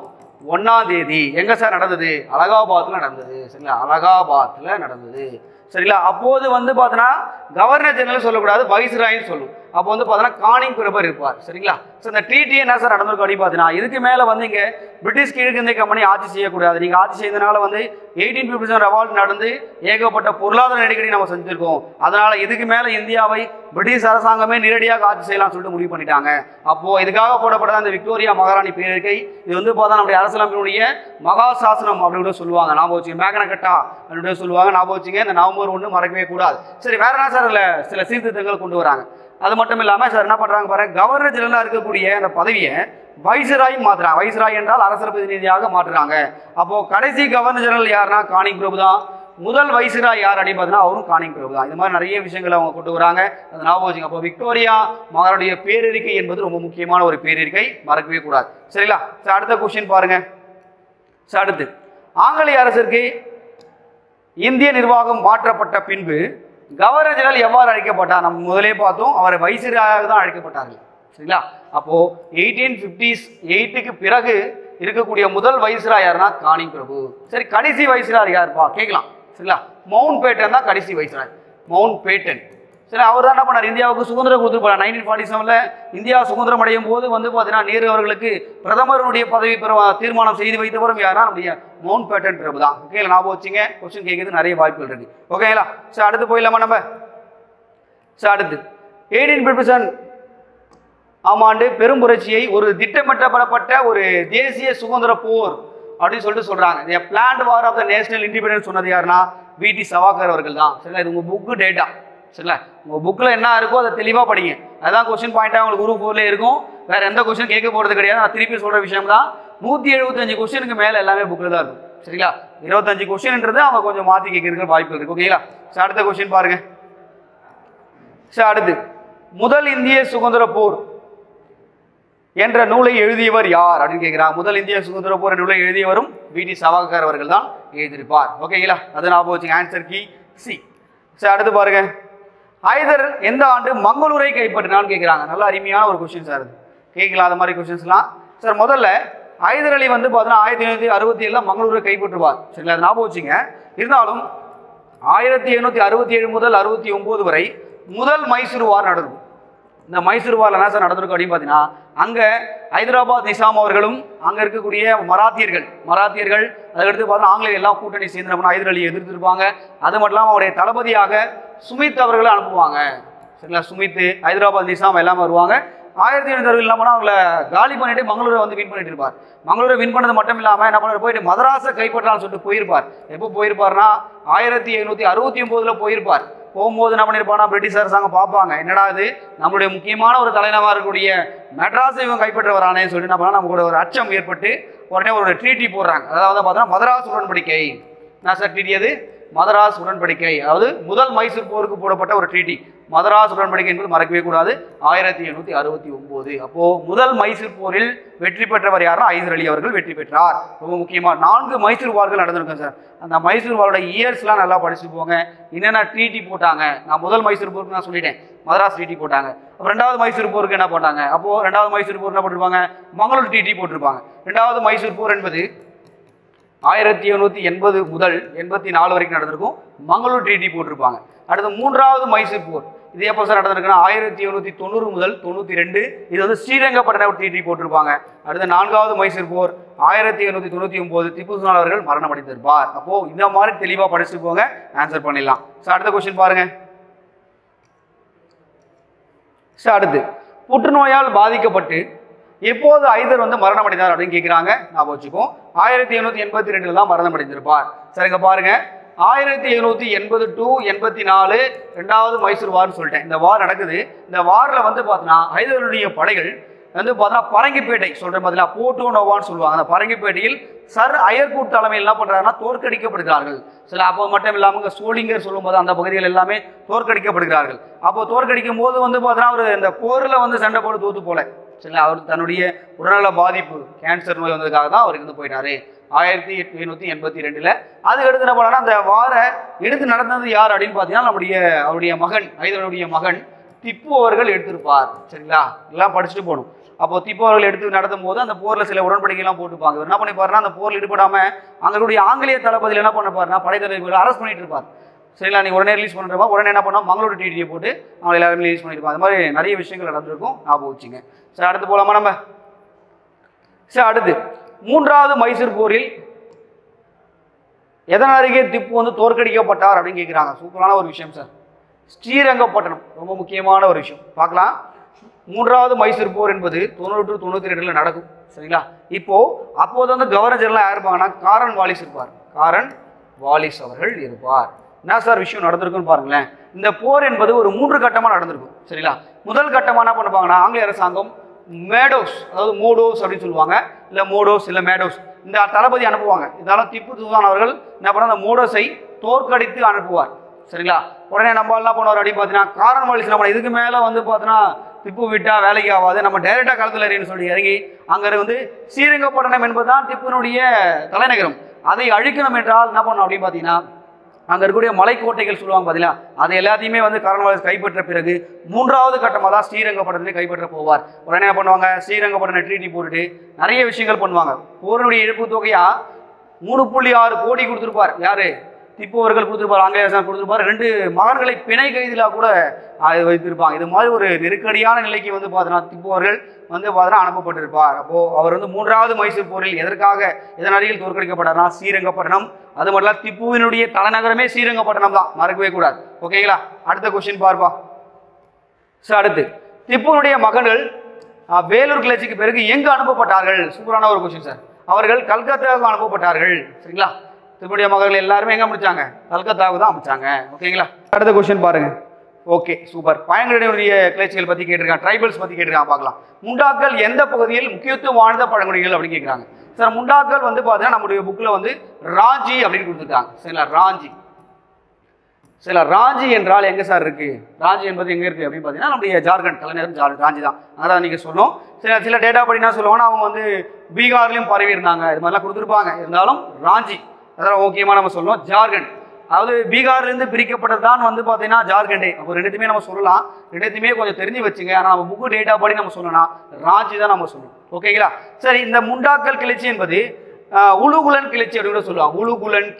1ஆம் தேதி எங்கே சார் நடந்தது? அலகாபாத்தில் நடந்தது. சரிங்களா? அலகாபாத்தில் நடந்தது. சரிங்களா? அப்போது வந்து பார்த்தோன்னா கவர்னர் ஜெனரல் சொல்லக்கூடாது, வைஸ்ராயின்னு சொல்லும். அப்போ வந்து பார்த்தோன்னா கானிங் பிரபர் இருப்பார். சரிங்களா? ஸோ இந்த ட்ரீட்டி என்ன சார் நடந்திருக்கும் அப்படின்னு பார்த்தீங்கன்னா இதுக்கு மேலே வந்து இங்கே பிரிட்டிஷ் கிழக்கிந்திய கம்பெனி ஆட்சி செய்யக்கூடாது. நீங்கள் ஆட்சி செய்தனால வந்து 1857 ரெவால்ட் நடந்து ஏகப்பட்ட பொருளாதார நெருக்கடி நம்ம செஞ்சுருக்கோம். அதனால் இதுக்கு மேலே இந்தியாவை பிரிட்டிஷ் அரசாங்கமே நேரடியாக ஆட்சி செய்யலாம்னு சொல்லிட்டு முடிவு பண்ணிட்டாங்க. அப்போது இதுக்காக போடப்பட்ட அந்த விக்டோரியா மகாராணி பேரிருக்கை இது வந்து பார்த்தா நம்முடைய அரசியலமைப்பினுடைய மகா சாசனம் அப்படின்னு சொல்லுவாங்க. ஞாபகம் வச்சுங்க. மேக்னா கட்டா அப்படின்னு சொல்லுவாங்க. ஞாபகம் வச்சுங்க. இந்த நவம்பர் 1 மறக்கவே கூடாது. சரி, வேற என்ன சார் அதில் சில சீர்திருத்தங்கள் கொண்டு வராங்க. அது மட்டும் இல்லாமல் சார் என்ன பண்ணுறாங்க பாருங்க, கவர்னர் ஜெனரலாக இருக்கக்கூடிய அந்த பதவியை வைஸ்ராய் மாற்றுறாங்க. வைஸ்ராய் என்றால் அரசர் பிரதிநிதியாக மாற்றுறாங்க. அப்போது கடைசி கவர்னர் ஜெனரல் யாருன்னா கானிங் பிரபு தான். முதல் வைஸ்ராய் யார் அப்படின்னு பார்த்தீங்கன்னா அவரும் கானிங் பிரபு தான். இது மாதிரி நிறைய விஷயங்களை அவங்க கொண்டு வராங்க. அது ஞாபகம் வச்சுங்க. அப்போ விக்டோரியா மகாராணியுடைய பேரிருக்கை என்பது ரொம்ப முக்கியமான ஒரு பேரிருக்கை, மறக்கவே கூடாது. சரிங்களா? சார், அடுத்த கொஸ்டின் பாருங்க. சார், அடுத்து ஆங்கிலேய அரசிற்கு இந்திய நிர்வாகம் மாற்றப்பட்ட பின்பு கவர்னர் ஜெனரல் எவ்வாறு அழைக்கப்பட்டார்? நம்ம முதலே பார்த்தோம், அவர் வைஸ்ராயாக தான் அழைக்கப்பட்டார்கள். சரிங்களா? அப்போது 1858க்கு பிறகு இருக்கக்கூடிய முதல் வைஸ்ராய் யாருன்னா கானிங் பிரபு. சரி, கடைசி வைஸ்ராய் யாருப்பா கேட்கலாம். சரிங்களா? மவுண்ட் பேட்டன் தான் கடைசி வைஸ்ராய். Mount pattern. சரி, அவர் தான் என்ன பண்ணார்? இந்தியாவுக்கு சுதந்திரம் கொடுத்துருப்பார். 1947 இந்தியா சுதந்திரம் அடையும் போது வந்து பார்த்தீங்கன்னா நேரு அவர்களுக்கு பிரதமருடைய பதவி தீர்மானம் செய்து வைத்தவரும் யாரா? நம்முடைய மவுண்ட் பேட்டன் பிரபு தான். ஓகேங்களா? ஞாபகம் வச்சுங்க. கொஸ்டின் கேட்குறது நிறைய வாய்ப்புகள் இருக்கு. ஓகேங்களா? சார், அடுத்து போயிடலாமா நம்ம? சார், அடுத்து 1857 ஆண்டு பெரும் புரட்சியை ஒரு திட்டமிட்டப்பட்ட ஒரு தேசிய சுதந்திர போர் அப்படின்னு சொல்லிட்டு சொல்றாங்க. Plant war of the national independence சொன்னது யாருன்னா வி.டி. சவாக்கர் அவர்கள் தான். சரிங்களா, இது உங்கள் புக்கு டேட்டா. சரிங்களா, உங்கள் புக்கில் என்ன இருக்கோ அதை தெளிவாக படிங்க. அதுதான் கொஸ்டின் பாயிண்ட்டாக உங்களுக்கு குரூப் 4லே இருக்கும். வேறு எந்த கொஸ்டின் கேட்க போகிறது கிடையாது. நான் திருப்பி சொல்கிற விஷயம் தான், 175 கொஸ்டினுக்கு மேலே எல்லாமே புக்கில் தான் இருக்கும். சரிங்களா, 25 கொஸ்டின்ன்றது அவங்க கொஞ்சம் மாற்றி கேட்கறதுக்கு வாய்ப்புகள் இருக்குது. ஓகேங்களா. ஸோ அடுத்த கொஸ்டின் பாருங்க. ஸோ அடுத்து, முதல் இந்திய சுதந்திர போர் என்ற நூலை எழுதியவர் யார் அப்படின்னு கேட்கிறார். முதல் இந்திய சுதந்திர போர் நூலை எழுதியவரும் வி.டி. சவாக்கர் அவர்கள் தான் எழுதியிருப்பார். ஓகேங்களா, அது ஞாபகம் வச்சுங்க. Answer key C. சரி அடுத்து பாருங்க, ஹைதர் எந்த ஆண்டு மங்களூரை கைப்பற்றினான்னு கேட்குறாங்க. நல்ல அருமையான ஒரு கொஸ்டின் சார். அது கேட்கலாம் அது மாதிரி கொஸ்டின்ஸ்லாம். சார் முதல்ல ஹைதர் அலி வந்து பார்த்தீங்கன்னா 1767 மங்களூரை கைப்பற்றுவார். சரிங்களா, அது ஞாபகம் வச்சுங்க. இருந்தாலும் 1767 முதல் 69 வரை முதல் மைசூர் வார் நடக்கும். இந்த மைசூர் வாரில் என்ன சார் நடந்திருக்கும் அப்படின்னு பார்த்தீங்கன்னா, அங்கே ஹைதராபாத் நிசாம் அவர்களும் அங்கே இருக்கக்கூடிய மராத்தியர்கள் அதுக்கடுத்து பார்த்தா ஆங்கிலேயர் எல்லாம் கூட்டணி சேர்ந்து நம்ம ஹைதர் அலியை எதிர்த்திருப்பாங்க. அது மட்டும் இல்லாமல் அவருடைய தளபதியாக சுமித் அவர்களை அனுப்புவாங்க. சரிங்களா, சுமித் ஹைதராபாத் நிசாம் எல்லாமே வருவாங்க. 1760 என்ன பண்ணால் அவங்கள காலி பண்ணிட்டு மங்களூரை வந்து வின் பண்ணிட்டு இருப்பார். மங்களூரை வின் பண்ணது மட்டும் இல்லாமல் என்ன பண்ணார், போயிட்டு மதராஸை கைப்பற்றலாம்னு சொல்லிட்டு போயிருப்பார். எப்போ போயிருப்பார்னா 1769 போயிருப்பார். போகும்போது என்ன பண்ணியிருப்பானா, பிரிட்டிஷ் அரசாங்கம் பார்ப்பாங்க, என்னடா இது நம்மளுடைய முக்கியமான ஒரு தலைநகராக இருக்கக்கூடிய மெட்ராஸை இவங்க கைப்பற்ற வரானேன்னு சொல்லிட்டு என்ன பண்ணால் நமக்கு ஒரு அச்சம் ஏற்பட்டு உடனே ஒரு ட்ரீட்டி போடுறாங்க. அதாவது பார்த்தோன்னா மதராஸ் உடன்படிக்கை. என்ன சார் ட்ரீட்டி அது? மதராஸ் உடன்படிக்கை. அதாவது முதல் மைசூர் போருக்கு போடப்பட்ட ஒரு ட்ரீட்டி மதராஸ் உடன்படிக்கை என்பது மறக்கவே கூடாது. 1769. அப்போ முதல் மைசூர் போரில் வெற்றி பெற்றவர் யாருன்னா ஹைதர் அலி அவர்கள் வெற்றி பெற்றார். ரொம்ப முக்கியமாக 4 மைசூர் வார்கள் நடந்திருக்கும் சார். அந்த மைசூர் வாரோட இயர்ஸ்லாம் நல்லா படிச்சுட்டு போங்க. என்னென்ன ட்ரீட்டி போட்டாங்க. நான் முதல் மைசூர் போருக்கு நான் சொல்லிட்டேன், மதராஸ் ட்ரீட்டி போட்டாங்க. அப்போ 2வது மைசூர் போருக்கு என்ன போட்டாங்க, அப்போ 2வது மைசூர் போர் என்ன போட்டிருப்பாங்க, மங்களூர் ட்ரீட்டி போட்டிருப்பாங்க. 2வது மைசூர் போர் என்பது 1780 முதல் 84 வரைக்கும் நடந்திருக்கும். மங்களூர் ட்ரீட்டி போட்டிருப்பாங்க. அடுத்து 3வது மைசூர் போர் இது எப்போ சார் நடந்திருக்குன்னா 1790 முதல் 92. இது வந்து ஸ்ரீரங்கப்பட்டணம் ட்ரீட்டி போட்டிருப்பாங்க. அடுத்து 4வது மைசூர் போர் 1799. திப்பு சுல்தான் அவர்கள் மரணம் அடைந்திருப்பார். அப்போ இந்த மாதிரி தெளிவாக படிச்சுட்டு போங்க, ஆன்சர் பண்ணிடலாம். ஸோ அடுத்த கொஸ்டின் பாருங்க. ஸோ அடுத்து, புற்றுநோயால் பாதிக்கப்பட்டு எப்போது ஹைதர் வந்து மரணம் அடைந்தார் அப்படின்னு கேட்குறாங்க. ஞாபகம் வச்சுக்கோ, 1782 தான் மரணம் அடைந்திருப்பார். சரிங்க பாருங்க, 1780 to 84 2வது மைசூர் வார்னு சொல்லிட்டேன். இந்த வார் நடக்குது. இந்த வாரில் வந்து பார்த்தீங்கன்னா ஹைதருடைய படைகள் வந்து பார்த்தீங்கன்னா பரங்கிப்பேட்டை சொல்கிறேன் பார்த்தீங்கன்னா போட்டோ நோவான்னு சொல்லுவாங்க. அந்த பரங்கிப்பேட்டையில் சர் அயர்கூட் தலைமையில் என்ன பண்ணுறாங்கன்னா தோற்கடிக்கப்படுகிறார்கள். சில அப்போ மட்டும் இல்லாமல் சோளிங்கர் சொல்லும்போது அந்த பகுதிகள் எல்லாமே தோற்கடிக்கப்படுகிறார்கள். அப்போ தோற்கடிக்கும் போது வந்து பார்த்தீங்கன்னா அவர் இந்த போரில் வந்து சண்டை போட்டு தோற்று போல. சரிங்களா, அவர் தன்னுடைய உடல்நல பாதிப்பு கேன்சர் நோய் வந்ததுக்காக தான் அவர் இருந்து போயிட்டாரு 1782. அதுக்கு எடுத்து என்ன பண்ணாங்கன்னா அந்த வார எடுத்து நடந்தது யார் அப்படின்னு பார்த்தீங்கன்னா அவருடைய மகன் ஹைதருடைய மகன் திப்பு அவர்கள் எடுத்திருப்பார். சரிங்களா, எல்லாம் படிச்சுட்டு போகணும். அப்போ திப்பு அவர்கள் எடுத்து நடத்தும் போது அந்த போரில் சில உடன்படிக்கைலாம் போட்டுப்பாங்க. இவர் என்ன பண்ணிப்பாருன்னா அந்த போரில் ஈடுபடாமல் அங்களுடைய ஆங்கிலேய தளபதியில் என்ன பண்ணப்பாருன்னா படைத்தலைவர்கள் அரெஸ்ட் பண்ணிட்டு இருப்பார். சரிங்களா, நீ உடனே ரிலீஸ் பண்ணுறப்பா உடனே என்ன பண்ணால் மங்களூர் ட்ரீட்டியை போட்டு அவங்க எல்லாருமே ரிலீஸ் பண்ணியிருப்பாங்க. அது மாதிரி நிறைய விஷயங்கள் நடந்திருக்கும், ஞாபகம் வச்சுங்க. சரி அடுத்து போகலாமா நம்ம. சரி அடுத்து, 3வது மைசூர் போரில் எதன் அருகே திப்பு வந்து தோற்கடிக்கப்பட்டார் அப்படின்னு கேட்குறாங்க. சூப்பரான ஒரு விஷயம் சார். ஸ்ரீரங்கப்பட்டணம் ரொம்ப முக்கியமான ஒரு விஷயம் பார்க்கலாம். 3வது மைசூர் போர் என்பது 90 to 92 நடக்கும். சரிங்களா, அப்போது வந்து கவர்னர் ஜெனரலாக யார் இருப்பாங்கன்னா காரன் வாலிஸ் இருப்பார். காரன் வாலிஸ் அவர்கள் இருப்பார். என்ன சார் விஷயம் நடந்திருக்குன்னு பாருங்களேன். இந்த போர் என்பது ஒரு 3 கட்டமாக நடந்திருக்கும். சரிங்களா, முதல் கட்டமாக என்ன பண்ணுவாங்கன்னா ஆங்கிலேய அரசாங்கம் மேடோஸ் அதாவது மோடோஸ் அப்படின்னு சொல்லுவாங்க, இல்லை மோடோஸ் இல்லை மேடோஸ் இந்த தளபதி அனுப்புவாங்க. இதனால திப்பு சுல்தான் அவர்கள் என்ன பண்ண அந்த மோடோஸை தோற்கடித்து அனுப்புவார். சரிங்களா, உடனே நம்ம என்ன பண்ணுவார் அப்படின்னு பார்த்தீங்கன்னா காரன் வாலிஸ் என்ன பண்ண இதுக்கு மேலே வந்து பார்த்தீங்கன்னா திப்பு விட்டா வேலைக்கு ஆகாது, நம்ம டைரெக்டாக களத்தில் அறியன்னு சொல்லி இறங்கி அங்கே வந்து ஸ்ரீரங்கப்பட்டணம் என்பதுதான் திப்புனுடைய தலைநகரம், அதை அழிக்கணும் என்றால் என்ன பண்ணணும் அப்படின்னு பார்த்தீங்கன்னா அங்கே இருக்கக்கூடிய மலைக்கோட்டைகள் சொல்லுவாங்க பார்த்தீங்களா, அதை எல்லாத்தையுமே வந்து காரன் வாலிஸ் கைப்பற்ற பிறகு 3வது கட்டமாக தான் ஸ்ரீரங்கப்பட்டணத்தை கைப்பற்ற போவார். உடனே என்ன பண்ணுவாங்க, ஸ்ரீரங்கப்பட்டணம் ட்ரீட்டி போட்டுட்டு நிறைய விஷயங்கள் பண்ணுவாங்க. போரினுடைய இழப்பு தொகையாக 3.6 கோடி கொடுத்துருப்பார். யாரு? திப்பு அவர்கள் கொடுத்துருப்பார், ஆங்கிலேய அரசாங்கம் கொடுத்துருப்பார். 2 மகன்களை பிணை கைதிலாக கூட வைத்திருப்பாங்க. இது மாதிரி ஒரு நெருக்கடியான நிலைக்கு வந்து பார்த்தீங்கன்னா திப்பு அவர்கள் வந்து பார்த்தீங்கன்னா அனுப்பப்பட்டிருப்பார். அப்போது அவர் வந்து 3வது மைசூர் போரில் எதன் அருகில் தோற்கடிக்கப்பட்டார்னா ஸ்ரீரங்கப்பட்டணம். அது மட்டும் இல்லை திப்புவினுடைய தலைநகரமே ஸ்ரீரங்கப்பட்டணம் தான், மறக்கவே கூடாது. ஓகேங்களா, அடுத்த கொஸ்டின் பார்ப்பா. ஸோ அடுத்து, திப்புனுடைய மகன்கள் வேலூர் கிளர்ச்சிக்கு பிறகு எங்கு அனுப்பப்பட்டார்கள்? சூப்பரான ஒரு கொஸ்டின் சார். அவர்கள் கல்கத்தாவுக்கு அனுப்பப்பட்டார்கள். சரிங்களா, திபெத்திய மகர்கள் எல்லாருமே எங்கே அமைச்சாங்க? கல்கத்தாவுக்கு தான் அமைச்சாங்க. ஓகேங்களா? அடுத்த கொஸ்டின் பாருங்க. Okay, super. பழங்குடியினுடைய கிளர்ச்சிகள் பற்றி கேட்டிருக்காங்க, ட்ரைபல்ஸ் பற்றி கேட்டிருக்காங்க. பார்க்கலாம். முண்டாக்கள் எந்த பகுதியில் முக்கியத்துவம் வாழ்ந்த பழங்குடிகள் அப்படின்னு கேட்குறாங்க. சார் முண்டாக்கள் வந்து பார்த்தீங்கன்னா நம்முடைய புக்கில் வந்து ராஞ்சி அப்படின்னு கொடுத்துருக்காங்க. சரிங்களா? ராஞ்சி. சில ராஞ்சி என்றால் எங்கே சார் இருக்குது? ராஞ்சி என்பது எங்கே இருக்குது அப்படின்னு பார்த்தீங்கன்னா நம்முடைய ஜார்க்கண்ட் தலைநகரம் ராஞ்சி தான். அதான் நீங்கள் சொன்னோம். சில டேட்டா படி என்ன சொல்லுவாங்கன்னா அவங்க வந்து பீகார்லேயும் பரவி இருந்தாங்க, இது மாதிரிலாம் கொடுத்துருப்பாங்க. இருந்தாலும் ராஞ்சி அதெல்லாம் முக்கியமாக நம்ம சொல்லணும். ஜார்க்கண்ட் அதாவது பீகார்லேருந்து பிரிக்கப்பட்டது தான் வந்து பார்த்தீங்கன்னா ஜார்க்கண்டே. அப்போ ரெண்டுத்தையுமே நம்ம சொல்லலாம். ரெண்டுத்தையுமே கொஞ்சம் தெரிஞ்சு வச்சுங்க. ஆனால் நம்ம புக்கு டேட்டா படி நம்ம சொல்லணும் ராஞ்சி தான் நம்ம சொல்லணும். ஓகேங்களா? சரி, இந்த முண்டாக்கல் கிளர்ச்சி என்பது உலுகுலன் கிளர்ச்சி அப்படின்னு சொல்லுவாங்க. உலுகுலன்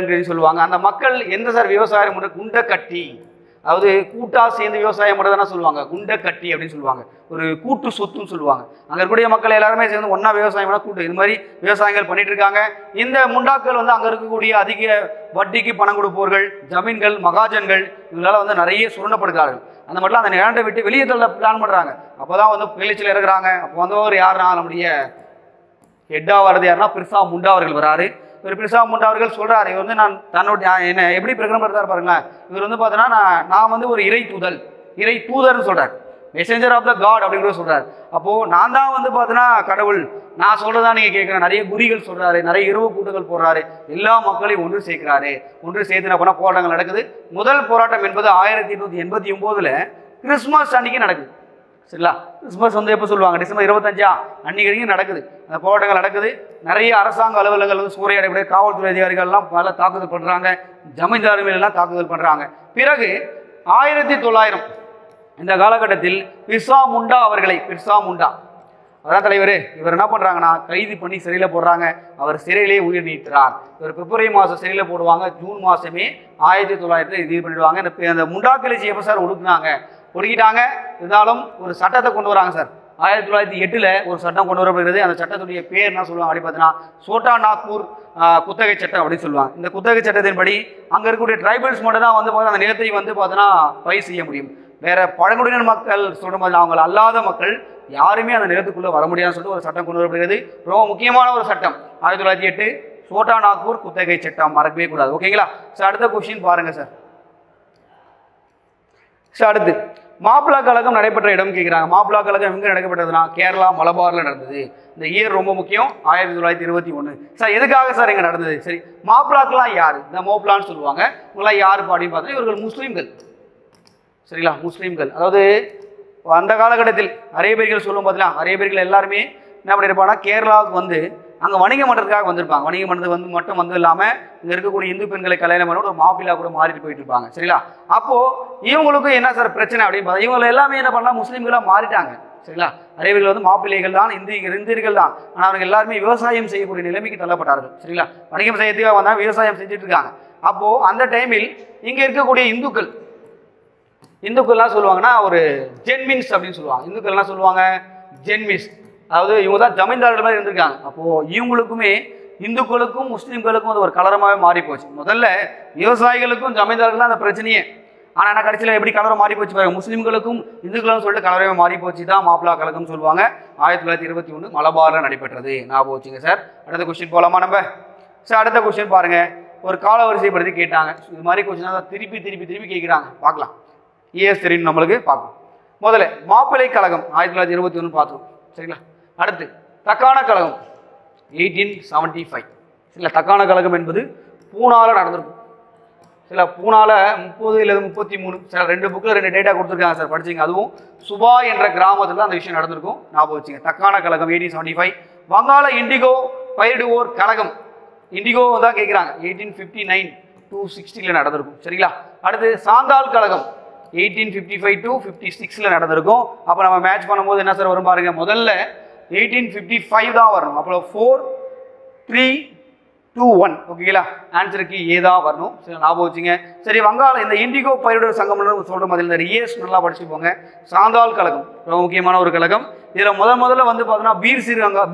கிளர்ச்சி சொல்லுவாங்க. அந்த மக்கள் எந்த சார் விவசாயம் குண்டை கட்டி, அதாவது கூட்டா சேர்ந்து விவசாயம் பண்ணுறதுனா சொல்லுவாங்க குண்டை கட்டி அப்படின்னு சொல்லுவாங்க. ஒரு கூட்டு சொத்துன்னு சொல்லுவாங்க. அங்கே இருக்கக்கூடிய மக்கள் எல்லாருமே சேர்ந்து ஒன்றா விவசாயம் பண்ண கூட்டு இது மாதிரி விவசாயங்கள் பண்ணிட்டு இருக்காங்க. இந்த முண்டாக்கள் வந்து அங்கே இருக்கக்கூடிய அதிக வட்டிக்கு பணம் கொடுப்பவர்கள், ஜமீன்கள், மகாஜன்கள் இவங்களால வந்து நிறைய சுரண்டப்படுகிறார்கள். அந்த மட்டும் அந்த நிலத்தை விட்டு வெளியே தள்ள பிளான் பண்ணுறாங்க. அப்போ தான் வந்து கிளர்ச்சியில் இருக்கிறாங்க. அப்போ வந்தவர் யாருன்னா நம்முடைய ஹெட்டாக வர்றது யாருன்னா பிர்சா முண்டா அவர்கள் வராரு. இவர் பிர்சா முண்டா அவர்கள் சொல்கிறார், இவர் வந்து நான் தன்னுடைய என்ன எப்படி பிரகடனம் பண்ணுறாரு பாருங்களேன். இவர் வந்து பார்த்தீங்கன்னா நான் வந்து ஒரு இறை தூதர்னு சொல்கிறார். மெசேஞ்சர் ஆஃப் த காட் அப்படிங்கிறத சொல்கிறார். அப்போது நான் தான் வந்து பார்த்தீங்கன்னா கடவுள், நான் சொல்கிறதான் நீங்கள் கேட்குறேன். நிறைய குறிகள் சொல்கிறாரு, நிறைய இரவு கூட்டுகள் போடுறாரு, எல்லா மக்களையும் ஒன்று சேர்க்கிறாரு. ஒன்று சேர்த்து என்ன பண்ணால் போராட்டங்கள் நடக்குது. முதல் போராட்டம் என்பது 1889 கிறிஸ்மஸ் அன்னைக்கு நடக்குது. சரிங்களா? கிறிஸ்மஸ் வந்து எப்போ சொல்லுவாங்க? டிசம்பர் 25 அன்னைக்கு வரைக்கும் நடக்குது. அந்த போராட்டங்கள் நடக்குது. நிறைய அரசாங்க அலுவலகங்கள் வந்து சூறையாடப்பட, காவல்துறை அதிகாரிகள்லாம் பல தாக்குதல் பண்ணுறாங்க, ஜமீன்தார் மேலாம் தாக்குதல் பண்ணுறாங்க. பிறகு 1900 இந்த காலகட்டத்தில் பிர்சா முண்டா அதான் தலைவர், இவர் என்ன பண்ணுறாங்கன்னா கைது பண்ணி சிறையில் போடுறாங்க. அவர் சிறையிலே உயிர் நீக்கிறார். இவர் பிப்ரவரி மாதம் சிறையில் போடுவாங்க. ஜூன் மாதமே 1900 இது பண்ணிடுவாங்க. அந்த முண்டா கிளர்ச்சி எப்போ சார் ஒடுக்கிட்டாங்க. இருந்தாலும் ஒரு சட்டத்தை கொண்டு வராங்க சார். 1908 ஒரு சட்டம் கொண்டு வரப்படுகிறது. அந்த சட்டத்துடைய பேர் என்ன சொல்லுவாங்க அப்படி பார்த்தீங்கன்னா சோட்டா நாக்பூர் குத்தகை சட்டம் அப்படின்னு சொல்லுவாங்க. இந்த குத்தகை சட்டத்தின்படி அங்கே இருக்கக்கூடிய ட்ரைபல்ஸ் மட்டும் தான் வந்து பார்த்தா அந்த நிலத்தை வந்து பார்த்தீங்கன்னா பயிர் செய்ய முடியும். வேற பழங்குடியினர் மக்கள் சொல்லும் போது அவங்க அல்லாத மக்கள் யாருமே அந்த நிலத்துக்குள்ளே வர முடியாதுன்னு சொல்லிட்டு ஒரு சட்டம் கொண்டு வரப்படுகிறது. ரொம்ப முக்கியமான ஒரு சட்டம் 1908 சோட்டா நாக்பூர் குத்தகை சட்டம், மறக்கவே கூடாது. ஓகேங்களா? சார் அடுத்த கொஸ்டின் பாருங்க சார். அடுத்து மாப்பிளா கழகம் நடைபெற்ற இடம் கேட்குறாங்க. மாப்பிளா கழகம் எங்கே நடைபெற்றதுன்னா கேரளா மலபாரில் நடந்தது. இந்த இயர் ரொம்ப முக்கியம், 1921. சார் எதுக்காக சார் இங்கே நடந்தது? சரி, மாப்பிளாக்கெல்லாம் யார்? இந்த மோப்லான்னு சொல்லுவாங்க. இவங்களாம் யார் அப்படின்னு பார்த்தீங்கன்னா இவர்கள் முஸ்லீம்கள். சரிங்களா? முஸ்லீம்கள். அதாவது அந்த காலகட்டத்தில் அரேபியர்கள் சொல்லும் பார்த்தீங்கன்னா அரேபியர்கள் எல்லாருமே என்ன பண்ணியிருப்பாங்கன்னா கேரளாவுக்கு வந்து அங்கே வணிகம் பண்ணுறதுக்காக வந்திருப்பாங்க. வணிகம் பண்ணுறது மட்டும் வந்து இல்லாமல் இங்கே இருக்கக்கூடிய இந்து பெண்களை கல்யாணம் பண்ண ஒரு மாப்பிள்ளா கூட மாறிட்டு போயிட்டு இருப்பாங்க. சரிங்களா? அப்போது இவங்களுக்கும் என்ன சார் பிரச்சனை அப்படின்னு பார்த்தா இவங்க எல்லாமே என்ன பண்ணலாம் முஸ்லீம்களாக மாறிட்டாங்க. சரிங்களா? அரேபியர்கள் வந்து மாப்பிள்ளைகள் தான், இந்தியர்கள் தான். ஆனால் அவங்க எல்லாருமே விவசாயம் செய்யக்கூடிய நிலைமைக்கு தள்ளப்பட்டார்கள். சரிங்களா? வணிகம் செய்யறதுக்காக வந்தால் விவசாயம் செஞ்சுட்டு இருக்காங்க. அப்போது அந்த டைமில் இங்கே இருக்கக்கூடிய இந்துக்கள்லாம் சொல்லுவாங்கன்னா ஒரு ஜென்மின்ஸ் அப்படின்னு சொல்லுவாங்க. இந்துக்கள்லாம் சொல்லுவாங்க ஜென்மின்ஸ், அதாவது இவங்க தான் ஜமீன்தார்கள் மாதிரி இருந்திருக்காங்க. அப்போது இவங்களுக்குமே இந்துக்களுக்கும் முஸ்லீம்களுக்கும் அது ஒரு கலரமாகவே மாறி போச்சு. முதல்ல விவசாயிகளுக்கும் ஜமீன்தார்கள் தான் அந்த பிரச்சனையே. ஆனால் என்ன கடைசியில் எப்படி கலரை மாறி போச்சு பாருங்க, முஸ்லீம்களுக்கும் இந்துக்களும் சொல்லிட்டு கலரவே மாறி போச்சு. தான் மாப்பிளா கழகம் சொல்லுவாங்க. 1921 மலபாரில் நடைபெற்றது. ஞாபகம் வச்சுங்க சார். அடுத்த கொஸ்டின் போகலாமா நம்ம? சார் அடுத்த கொஸ்டின் பாருங்க. ஒரு காலவரிசைப்படுத்தி கேட்டாங்க. இது மாதிரி கொஸ்டின் தான் திருப்பி கேட்குறாங்க. பார்க்கலாம். ஏஎஸ் தெரியும் நம்மளுக்கு பார்க்கலாம். முதல்ல மாப்பிள்ளை கழகம் 1921 பார்த்தோம். சரிங்களா? அடுத்து தக்கான கழகம் 1875. சரிங்களா? தக்கான கழகம் என்பது பூனாவில் நடந்திருக்கும். சில பூனால 30 இல்லை 33 சில 2 புக்கில் 2 டேட்டா கொடுத்துருக்காங்க சார், படிச்சிங்க. அதுவும் சுபா என்ற கிராமத்தில் தான் அந்த விஷயம் நடந்திருக்கும். ஞாபகம் வச்சுங்க. தக்கான கழகம் 1875. வங்காள இண்டிகோ பயிரிடுவோர் கழகம், இண்டிகோ தான் கேட்குறாங்க, 1859 to 60 நடந்திருக்கும். சரிங்களா? அடுத்து சாந்தால் கழகம் 1855 to 56 நடந்திருக்கும். அப்போ நம்ம மேட்ச் பண்ணும்போது என்ன சார் வரும் பாருங்க, முதல்ல 1855 தான் வரணும். அப்புறம் 4, 3, 2, 1. ஓகேங்களா? ஆன்சருக்கு ஏதான் வரணும். சரி, ஞாபகம் வச்சுங்க. சரி, வங்காளம் இந்த இண்டிகோ பயிரிடர் சங்கம் சொல்கிற மாதிரி இந்த ரியஸ் நல்லா படிச்சுப்போங்க. சாந்தால் கழகம் ரொம்ப முக்கியமான ஒரு கழகம். இதில் முதல்ல வந்து பார்த்தீங்கன்னா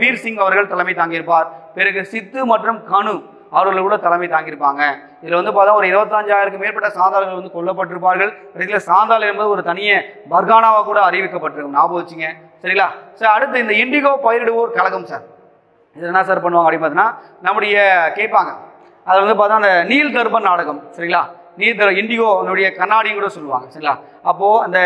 பீர் சிங் அவர்கள் தலைமை தாங்கியிருப்பார். பிறகு சித்து மற்றும் கனு அவர்கள் கூட தலைமை தாங்கியிருப்பாங்க. இதில் வந்து பார்த்தா ஒரு 25,000க்கும் மேற்பட்ட சாந்தால்கள் வந்து கொல்லப்பட்டிருப்பார்கள். இதில் சாந்தால் என்பது ஒரு தனியே பர்கானாவாக கூட அறிவிக்கப்பட்டிருக்கும். ஞாபகம் வச்சுங்க. சரிங்களா? சார் அடுத்து இந்த இண்டிகோ பயிரிடுவோர் கழகம் சார், இது என்ன சார் பண்ணுவாங்க அப்படின்னு பார்த்தீங்கன்னா நம்முடைய கேட்பாங்க. அதில் வந்து பார்த்தா அந்த நீல் தர்பன் நாடகம் சரிங்களா, இண்டிகோ அதனுடைய கண்ணாடின்னு கூட சொல்லுவாங்க சரிங்களா. அப்போது அந்த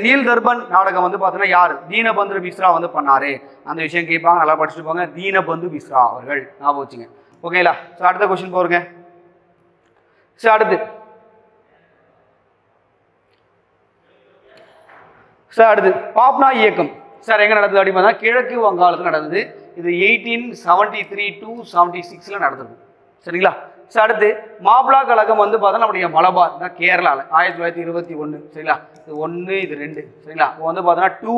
நீல் தர்பன் நாடகம் வந்து பார்த்தீங்கன்னா யார், தீனபந்து மிஸ்ரா வந்து பண்ணார், அந்த விஷயம் கேட்பாங்க. நல்லா படிச்சுட்டு போங்க, தீனபந்து மிஸ்ரா அவர்கள் ஞாபகம் வச்சுங்க. ஓகேங்களா. ஸோ அடுத்த கொஸ்டின் போருங்க. ஸோ அடுத்து பாப்னா இயக்கம் சார் எங்கே நடந்தது அப்படின்னு பார்த்தா கிழக்கு வங்காளத்தில் நடந்தது. இது 1873 to 76 நடந்தது சரிங்களா. ஸோ அடுத்து மாப்ளா கழகம் வந்து பார்த்தா நம்முடைய மலபார் தான் கேரளாவில் 1921 சரிங்களா. இது 1 இது 2 சரிங்களா. இப்போ வந்து பார்த்தோன்னா 2,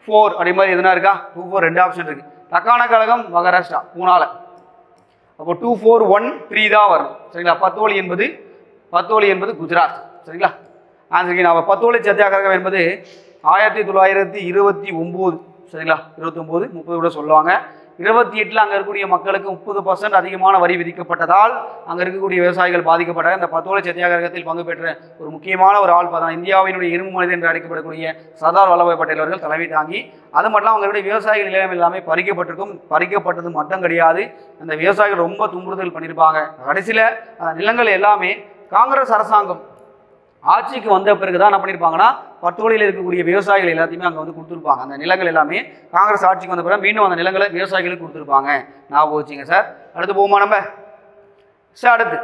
4 அப்படி மாதிரி எதுனா இருக்கா, 2, 4 2 ஆப்ஷன் இருக்குது. தக்கான கழகம் மகாராஷ்டிரா பூனால. அப்போ 2, 4, 1, 3 தான் வரும் சரிங்களா. பத்தோலி என்பது குஜராத் சரிங்களா. ஆன்சருக்கு நான் பத்தோலி சத்தியாகிரகம் என்பது 1929 சரிங்களா. 29, 30 கூட சொல்லுவாங்க. 28 அங்கே இருக்கக்கூடிய மக்களுக்கு 30% அதிகமான வரி விதிக்கப்பட்டதால் அங்கே இருக்கக்கூடிய விவசாயிகள் பாதிக்கப்பட்டாங்க. இந்த பத்தோலை சத்தியாகிரகத்தில் பங்கு பெற்ற ஒரு முக்கியமான ஒரு ஆள் பார்த்தா இந்தியாவினுடைய இரும்பு மனிதன் என்று அழைக்கப்படக்கூடிய சர்தார் வல்லபாய் பட்டேல் அவர்கள் தலைமை தாங்கி, அது மட்டும் அவங்களுடைய விவசாயிகள் நிலையம் எல்லாமே பறிக்கப்பட்டது மட்டும் கிடையாது, அந்த விவசாயிகள் ரொம்ப துன்புறுத்தல் பண்ணியிருப்பாங்க. கடைசியில் அந்த நிலங்கள் எல்லாமே காங்கிரஸ் அரசாங்கம் ஆட்சிக்கு வந்த பிறகு தான் என்ன பண்ணியிருப்பாங்கன்னா பத்தோலியில் இருக்கக்கூடிய விவசாயிகள் எல்லாத்தையுமே அங்கே வந்து கொடுத்துருப்பாங்க. அந்த நிலங்கள் எல்லாமே காங்கிரஸ் ஆட்சிக்கு வந்த பிறகு மீண்டும் அந்த நிலங்களை விவசாயிகளுக்கு கொடுத்துருப்பாங்க. ஞாபகம் வச்சுங்க சார். அடுத்து போமா நம்ம சார். அடுத்து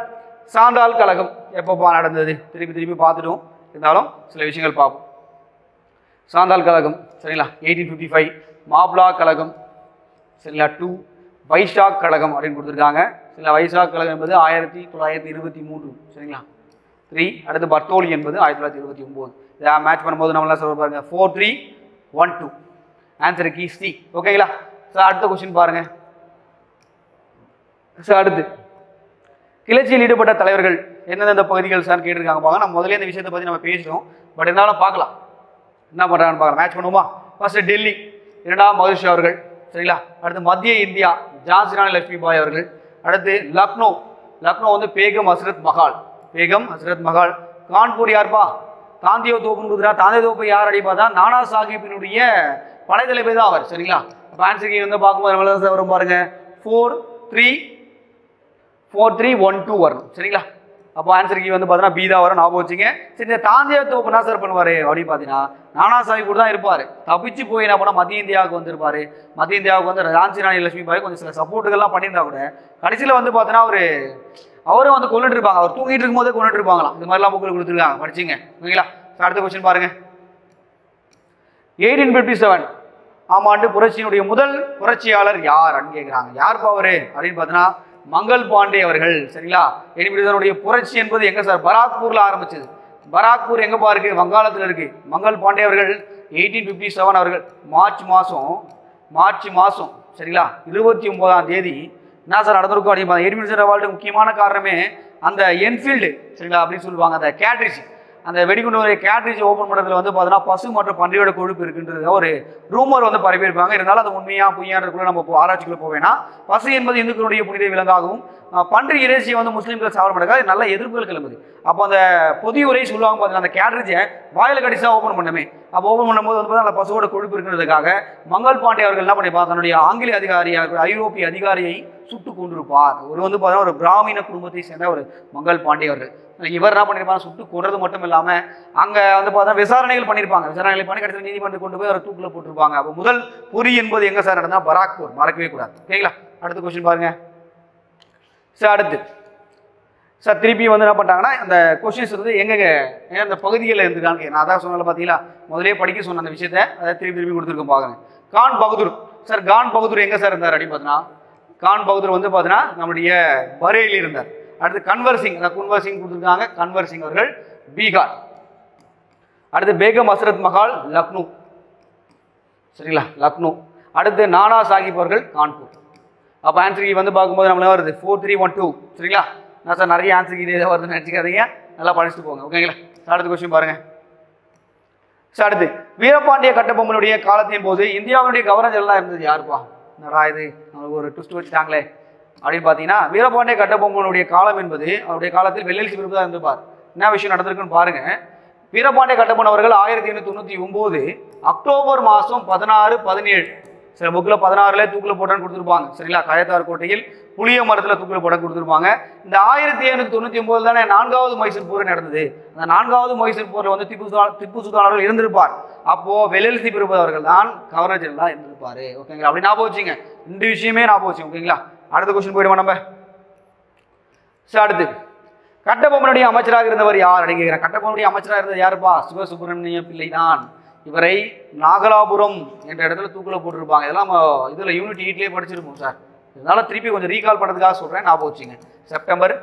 சாந்தால் கழகம் எப்பப்பா நடந்தது, திருப்பி பார்த்துட்டோம், இருந்தாலும் சில விஷயங்கள் பார்ப்போம். சாந்தால் கழகம் சரிங்களா 1855, மாப்ளா கழகம் சரிங்களா 2, வைசாக் கழகம் அப்படின்னு கொடுத்துருக்காங்க சரிங்களா. வைசாக் கழகம் என்பது 1923 சரிங்களா 3. அடுத்து பர்தோலி என்பது 1929. இதை மேட்ச் பண்ணும்போது நம்மளாம் சொல்ல பாருங்க 4, 3, 1, 2. Answer key C. ஓகேங்களா. சார் அடுத்த கொஸ்டின் பாருங்க. சார் அடுத்து கிளர்ச்சியில் ஈடுபட்ட தலைவர்கள் எந்தெந்த பகுதிகள் சார் கேட்டிருக்காங்க பாருங்க. நம்ம முதலே இந்த விஷயத்தை பற்றி நம்ம பேசிட்டோம், பட் இருந்தாலும் பார்க்கலாம் என்ன பண்ணுறாங்கன்னு பார்க்கலாம். மேட்ச் பண்ணுவோமா. ஃபர்ஸ்ட் டெல்லி, 2ஆம் மகரிஷி அவர்கள் சரிங்களா. அடுத்து மத்திய இந்தியா ஜான்சி ராணி லட்சுமி பாய் அவர்கள். அடுத்து லக்னோ வந்து பேகம் ஹசரத் மஹால். கான்பூர் யார்ப்பா, தாந்தியோ தோப்புன்னு கொடுக்குறா. தாந்தியோ தோப்பு யார் அடி பார்த்தா நானா சாஹிப்பினுடைய படைத்தலைமை தான் அவர் சரிங்களா. அப்போ ஆன்சருக்கு வந்து பார்க்கும்போது நம்மளால வரும் பாருங்க 4, 3, 1, 2 வரணும் சரிங்களா. அப்போ ஆன்சருக்கு வந்து பார்த்தீங்கன்னா பி தான் வரும். ஞாபகம் வச்சுங்க. சரி, இந்த தாந்தியோ தோப்பு என்ன சார் பண்ணுவார் அப்படின்னு பார்த்தீங்கன்னா நானா சாஹிப் கூட தான் இருப்பார். தப்பிச்சு போய் என்ன பண்ணால் மத்திய இந்தியாவுக்கு வந்திருப்பார். மத்திய இந்தியாவுக்கு வந்து ஜான்சி ராணி லட்சுமி பாய் கொஞ்சம் சில சப்போர்ட்டுகள்லாம் பண்ணியிருந்தா கூட கடைசியில் வந்து பார்த்தீங்கன்னா அவரும் வந்து கொண்டுட்டு இருப்பாங்க. அவர் தூங்கிட்டு இருக்கும் போதே கொண்டுட்டு இருப்பாங்களாம். இந்த மாதிரிலாம் புக்கில் கொடுத்துருக்காங்க, படிச்சிங்க ஓகேங்களா. அடுத்த கொஸ்டின் பாருங்க. 1857 ஆம் ஆண்டு புரட்சியினுடைய முதல் புரட்சியாளர் யார் அப்படின்னு கேட்குறாங்க. யார் பவரு அப்படின்னு பார்த்தீங்கன்னா மங்கள் பாண்டே அவர்கள் சரிங்களா. 1857 புரட்சி என்பது எங்கே சார், பராக்பூரில் ஆரம்பிச்சது. பராக்பூர் எங்கேப்பா இருக்குது, வங்காளத்தில் இருக்குது. மங்கள் பாண்டே அவர்கள் 1857 அவர்கள் மார்ச் மாதம் சரிங்களா 29ஆம் தேதி என்ன சார் நடந்திருக்கும் அப்படின்னு பார்த்தா 1857 அவார்டு முக்கியமான காரணமே அந்த என்ஃபீல்டு சரிங்களா அப்படின்னு சொல்லுவாங்க. அந்த கேட்ரிஜ், அந்த வெடிகுண்டு கேட்ரிஜ் ஓப்பன் பண்ணுறதுல வந்து பார்த்தீங்கன்னா பசு மற்றும் பன்றியோட கொழுப்பு இருக்குன்றது ஒரு ரூமர் வந்து பரப்பியிருப்பாங்க. இருந்தாலும் அது உண்மையா பொய்யான்றதுக்குள்ள நம்ம ஆராய்ச்சிக்குள்ள போவேன்னா, பசு என்பது இந்துக்களுடைய புனித விலங்காகவும் பன்றி இறைச்சியை வந்து முஸ்லீம்கள் சாப்பிட மாட்டாங்க, நல்ல எதிர்ப்புகள் கிளம்புது. அப்போ அந்த பொதி உரை சொல்லுவாங்க பார்த்தீங்கன்னா அந்த கேட்ரிஜை வாயில் கடிச்சா ஓப்பன் பண்ணமே. அப்போ ஓப்பன் பண்ணும்போது வந்து பார்த்தா அந்த பசுவோட கொழுப்பு இருக்கிறதுக்காக மங்கள் பாண்டே அவர்கள் என்ன பண்ணியிருப்பாங்க, தன்னுடைய ஆங்கில அதிகாரியாக ஐரோப்பிய அதிகாரியை சுட்டு கொண்டிருப்பார். வந்து பார்த்தீங்கன்னா ஒரு பிராமண குடும்பத்தை சேர்ந்த ஒரு மங்கள் பாண்டே அவர்கள். இவர் என்ன பண்ணியிருப்பாங்க, சுட்டு கொன்றது மட்டும் இல்லாமல் அங்கே வந்து பார்த்தா விசாரணைகள் பண்ணியிருப்பாங்க. விசாரணைகள் பண்ணி கடைசியில் நீதிமன்றம் கொண்டு போய் அவர் தூக்கில் போட்டிருப்பாங்க. அப்போ முதல் பொறி என்பது எங்கே சார் நடந்தால் பராக்பூர், மறக்கவே கூடாது. ஓகேங்களா. அடுத்த கொஸ்டின் பாருங்க சார். அடுத்து சார் திருப்பி வந்து என்ன பண்ணிட்டாங்கன்னா இந்த கொஸ்டின்ஸ் வந்து எங்கே இந்த பகுதிகளில் இருந்துருக்காங்க. நான் அதான் சொன்னால பார்த்தீங்களா, முதலே படிக்க சொன்ன அந்த விஷயத்தை அதை திருப்பி கொடுத்துருக்கோம் பாருங்க. கான் பகதூர் சார், கான் பகதூர் எங்கே சார் இருந்தார் அப்படின்னு பார்த்தீங்கன்னா கான் பகதூர் வந்து பார்த்தீங்கன்னா நம்முடைய பரேலியில் இருந்தார். அடுத்து குன்வர் சிங் கொடுத்துருக்காங்க. குன்வர் சிங் அவர்கள் பீகார். அடுத்து பேகம் ஹசரத் மஹால் லக்னோ சரிங்களா, லக்னோ. அடுத்து நானா சாஹிப் அவர்கள் கான்பூர். அப்போ ஆன்சருக்கு வந்து பார்க்கும்போது நம்மளே வருது 4, 3, 1, 2 சரிங்களா. நான் சார் நிறைய ஆன்சருக்கு இதே வருதுன்னு நினச்சிக்காதீங்க, நல்லா படிச்சுட்டு போங்க ஓகேங்களா. அடுத்த கொஸ்டின் பாருங்க சார். அடுத்து வீரபாண்டிய கட்டபொம்மனுடைய காலத்தின் போது இந்தியாவுடைய கவர்னர் ஜெனரலாக இருந்தது யாருப்பா? என்னடா இது நம்மளுக்கு ஒரு ட்விஸ்ட் வச்சுட்டாங்களே அப்படின்னு பார்த்தீங்கன்னா, வீரபாண்டிய கட்டபொம்மனுடைய காலம் என்பது அவருடைய காலத்தில் வெள்ளெழுச்சி விரும்பு தான் இருந்துப்பார். என்ன விஷயம் நடந்திருக்குன்னு பாருங்க. வீரபாண்டிய கட்டபொம்மன் அவர்கள் 1899 அக்டோபர் மாதம் 16, 17 சில புக்கில் 16ல தூக்கில் போட்டான்னு கொடுத்துருப்பாங்க சரிங்களா. கயத்தார் கோட்டையில் புளிய மரத்தில் தூக்கில் போட்டான்னு கொடுத்துருப்பாங்க. இந்த 1799 தானே 4வது மைசூர் போர் நடந்தது. அந்த 4வது மைசூர் போரில் வந்து திப்பு சுல்தான் அவர்கள் இருந்திருப்பார். அப்போ வெள்ளெழுதி பெறுவது அவர்கள் தான் கவர்னர் ஜெனரலாக இருந்திருப்பாரு. ஓகேங்களா, அப்படி ஞாபகம் வச்சுங்க, இந்த விஷயமே ஞாபகம் வச்சுங்க. ஓகேங்களா, அடுத்த கொஸ்டின் போயிடுவோம் நம்ம. அடுத்து கட்டபொம்மனுடைய அமைச்சராக இருந்தவர் யார் அப்படின்னு கேட்கிறேன். கட்டபொம்மனுடைய அமைச்சராக இருந்தது யாருப்பா? சிவசுப்பிரமணிய பிள்ளை தான். இவரை நாகலாபுரம் என்ற இடத்துல தூக்கில் போட்டிருப்பாங்க. இதெல்லாம் இதில் யூனிட் 8லேயே படிச்சிருப்போம் சார். இதனால திருப்பி கொஞ்சம் ரீகால் பண்ணுறதுக்காக சொல்கிறேன், ஞாபகம் வச்சுங்க. செப்டம்பர்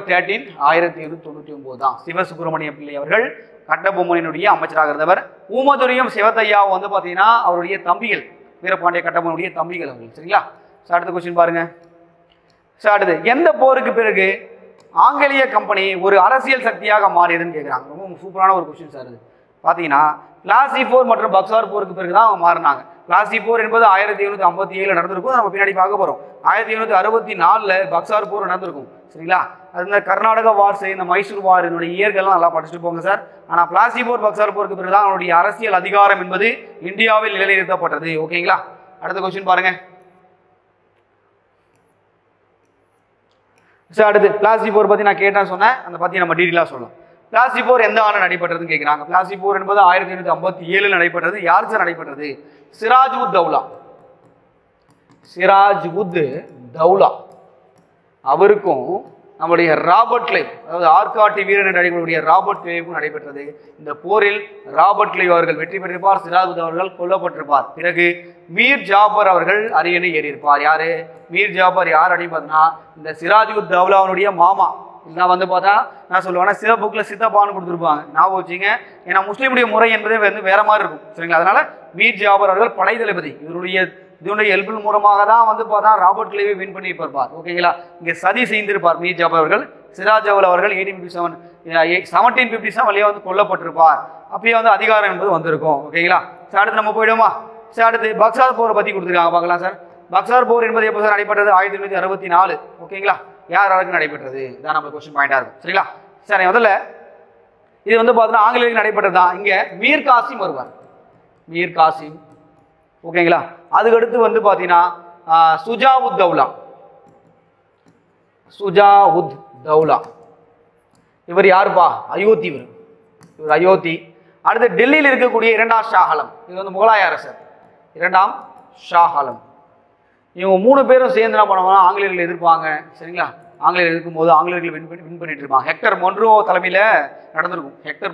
13 1799 தான் சிவசுப்பிரமணிய பிள்ளை அவர்கள் கட்டபொம்மனுடைய அமைச்சராக இருந்தவர். ஊமதுரையும் சிவத்தையாவும் வந்து பார்த்தீங்கன்னா அவருடைய தம்பிகள், வீரபாண்டிய கட்டபொம்மனுடைய தம்பிகள் அவர்கள் சரிங்களா. அடுத்த கொஸ்டின் பாருங்க. அடுத்து எந்த போருக்கு பிறகு ஆங்கிலேய கம்பெனி ஒரு அரசியல் சக்தியாக மாறியதுன்னு கேட்குறாங்க. ரொம்ப சூப்பரான ஒரு கொஸ்டின் சார். இது பார்த்தீங்கன்னா பிளாசி போர் மற்றும் பக்சார் போருக்கு பிறகு தான் அவங்க மாறினாங்க. பிளாசி போர் என்பது 1757 நடந்திருக்கும், நம்ம பின்னாடி பார்க்க போகிறோம். 1764 பக்சார் போர் நடந்திருக்கும் சரிங்களா. அது இந்த கர்நாடகா வார்ஸ், இந்த மைசூர் வார், என்னுடைய இயர்கள்லாம் நல்லா படிச்சுட்டு போங்க சார். ஆனால் பிளாசி போர் பக்சார் போருக்கு பிறகு தான் அவனுடைய அரசியல் அதிகாரம் என்பது இந்தியாவில் நிலைநிறுத்தப்பட்டது. ஓகேங்களா, அடுத்த கொஸ்டின் பாருங்க. அடுத்து பிளாசி போர் பற்றி நான் கேட்டேன்னு சொன்னேன், அதை பற்றி நம்ம டீட்டெயிலாக சொல்லலாம். பிளாசி போர் எந்த ஆண்டு நடைபெற்றதுன்னு கேட்குறாங்க. பிளாசி போர் என்பது 1857 நடைபெற்றது. யாருக்கு சார் நடைபெற்றது? சிராஜ் உத் தௌலா. சிராஜ் உத் தௌலா அவருக்கும் நம்முடைய ராபர்ட் கிளைவ், அதாவது ஆற்காட்டு வீரர் என்று அழைக்கக்கூடிய ராபர்ட் கிளைவுக்கும் நடைபெற்றது. இந்த போரில் ராபர்ட் கிளைவ் அவர்கள் வெற்றி பெற்றிருப்பார், சிராஜ் உத் அவர்கள் கொல்லப்பட்டிருப்பார். பிறகு மீர் ஜாபர் அவர்கள் அரியணை ஏறியிருப்பார். யாரு மீர் ஜாபர்? யார் அப்படின்னு பார்த்தீங்கன்னா இந்த சிராஜ் உத் தௌலாவுடைய மாமா. இதெல்லாம் வந்து பார்த்தா நான் சொல்லுவேன்னா சில புக்கில் சித்தப்பான்னு கொடுத்துருப்பாங்க, ஞாபகம் வச்சுங்க. ஏன்னா முஸ்லீமுடைய முறை என்பதே வந்து வேற மாதிரி இருக்கும் சரிங்களா. அதனால மீர் ஜாபர் அவர்கள் படை தளபதி. இதனுடைய ஹெல்பின் மூலமாக தான் வந்து பார்த்தா ராபர்ட் கிளைவை வின் பண்ணி இருப்பார். ஓகேங்களா, இங்கே சதி செய்திருப்பார் மீர் ஜாபர் அவர்கள். சிராஜ் தௌலா அவர்கள் 1757 வந்து கொல்லப்பட்டிருப்பார். அப்பயே வந்து அதிகாரம் என்பது வந்திருக்கும். ஓகேங்களா, அடுத்து நம்ம போயிடுவோமா? அடுத்து பக்சார் போரை பற்றி கொடுத்துருக்காங்க, பார்க்கலாம் சார். பக்சார் போர் என்பது எப்போ சார் நடைபெற்றது? 1864. ஓகேங்களா, யார் யாருக்கு நடைபெற்றது? இதான் நம்ம கொஸ்டின் பாயிண்டா இருக்கும் சரிங்களா. சரி, முதல்ல இது வந்து பார்த்தீங்கன்னா ஆங்கிலேயருக்கு நடைபெற்றது தான். இங்கே மீர் காசிம் வருவார், மீர் காசிம். ஓகேங்களா, அதுக்கடுத்து வந்து பார்த்தீங்கன்னா சுஜா உத் தௌலா. சுஜா உத் தௌலா இவர் யாருப்பா? அயோத்தி. இவர் அயோத்தி. அடுத்து டெல்லியில் இருக்கக்கூடிய 2ஆம் ஷா ஆலம், இது வந்து முகலாய அரசர் 2ஆம் ஷா ஆலம். இவங்க 3 பேரும் சேர்ந்து என்ன பண்ணுவாங்கன்னா ஆங்கிலேயர்கள் எதிர்ப்பாங்க சரிங்களா. ஆங்கிலேயர் இருக்கும்போது ஆங்கிலேயர்கள் வின் பண்ணிட்டு இருப்பாங்க. ஹெக்டர் மன்ரோ தலைமையில் நடந்திருக்கும். ஹெக்டர்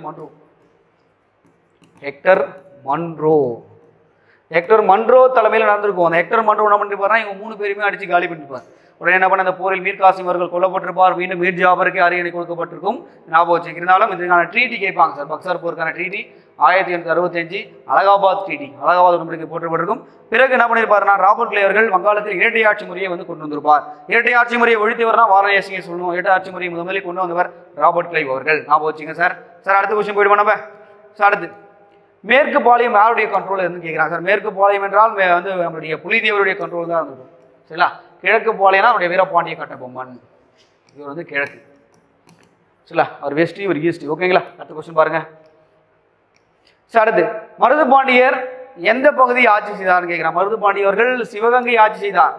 மன்ரோ தலைமையில் நடந்திருக்கும். அந்த ஹெக்டர் மன்ரோ என்ன பண்ணிருப்பாருன்னா இவங்க 3 பேருமே அடிச்சு காலி பண்ணிருப்பார். உடனே என்ன பண்ண, அந்த போரில் மீர் காசிம் அவர்கள் கொல்லப்பட்டிருப்பார். மீண்டும் மீர் ஜாபருக்கு அரியணை கொடுக்கப்பட்டிருக்கும், ஞாபகம் வச்சு. இருந்தாலும் இதுக்கான ட்ரீட்டி கேட்பாங்க சார். பக்சார் போருக்கான ட்ரீட்டி 1865 அலகாபாத் ட்ரீட்டி, அலகாபாத் உடன்படிக்கை போற்றப்பட்டிருக்கும். பிறகு என்ன பண்ணியிருப்பாருன்னா ராபர்ட் கிளைவ் அவர்கள் வங்காளத்தில் இரட்டை ஆட்சி முறையை வந்து கொண்டு வந்திருப்பார். இரட்டை ஆட்சி முறையை ஒழித்தவர்னா வாரணாசியை சொல்லணும். இரட்டை ஆட்சி முறையை முதலில் கொண்டு வந்தவர் ராபர்ட் கிளைவ் அவர்கள், ஞாபகம் வச்சுங்க சார். அடுத்த கொஸ்டின் போயிடுவோம் நம்ம. அடுத்து மேற்கு பாளையம் யாருடைய கண்ட்ரோல் இருந்து கேட்குறாங்க சார். மேற்கு பாளையம் என்றால் வந்து நம்மளுடைய புலிதேவருடைய கண்ட்ரோல் தான் இருந்திருக்கும் சரிங்களா. கிழக்கு பாளையம்னா நம்முடைய வீரபாண்டிய கட்டபொம்மன், இவர் வந்து கிழக்கு சரிங்களா. அவர் வெஸ்ட், இவர் ஈஸ்ட். ஓகேங்களா, அடுத்த கொஸ்டின் பாருங்க. அடுத்து மருது பாண்டியர் எந்த பகுதியை ஆட்சி செய்தார்னு கேட்குறான். மருது பாண்டியவர்கள் சிவகங்கை ஆட்சி செய்தார்.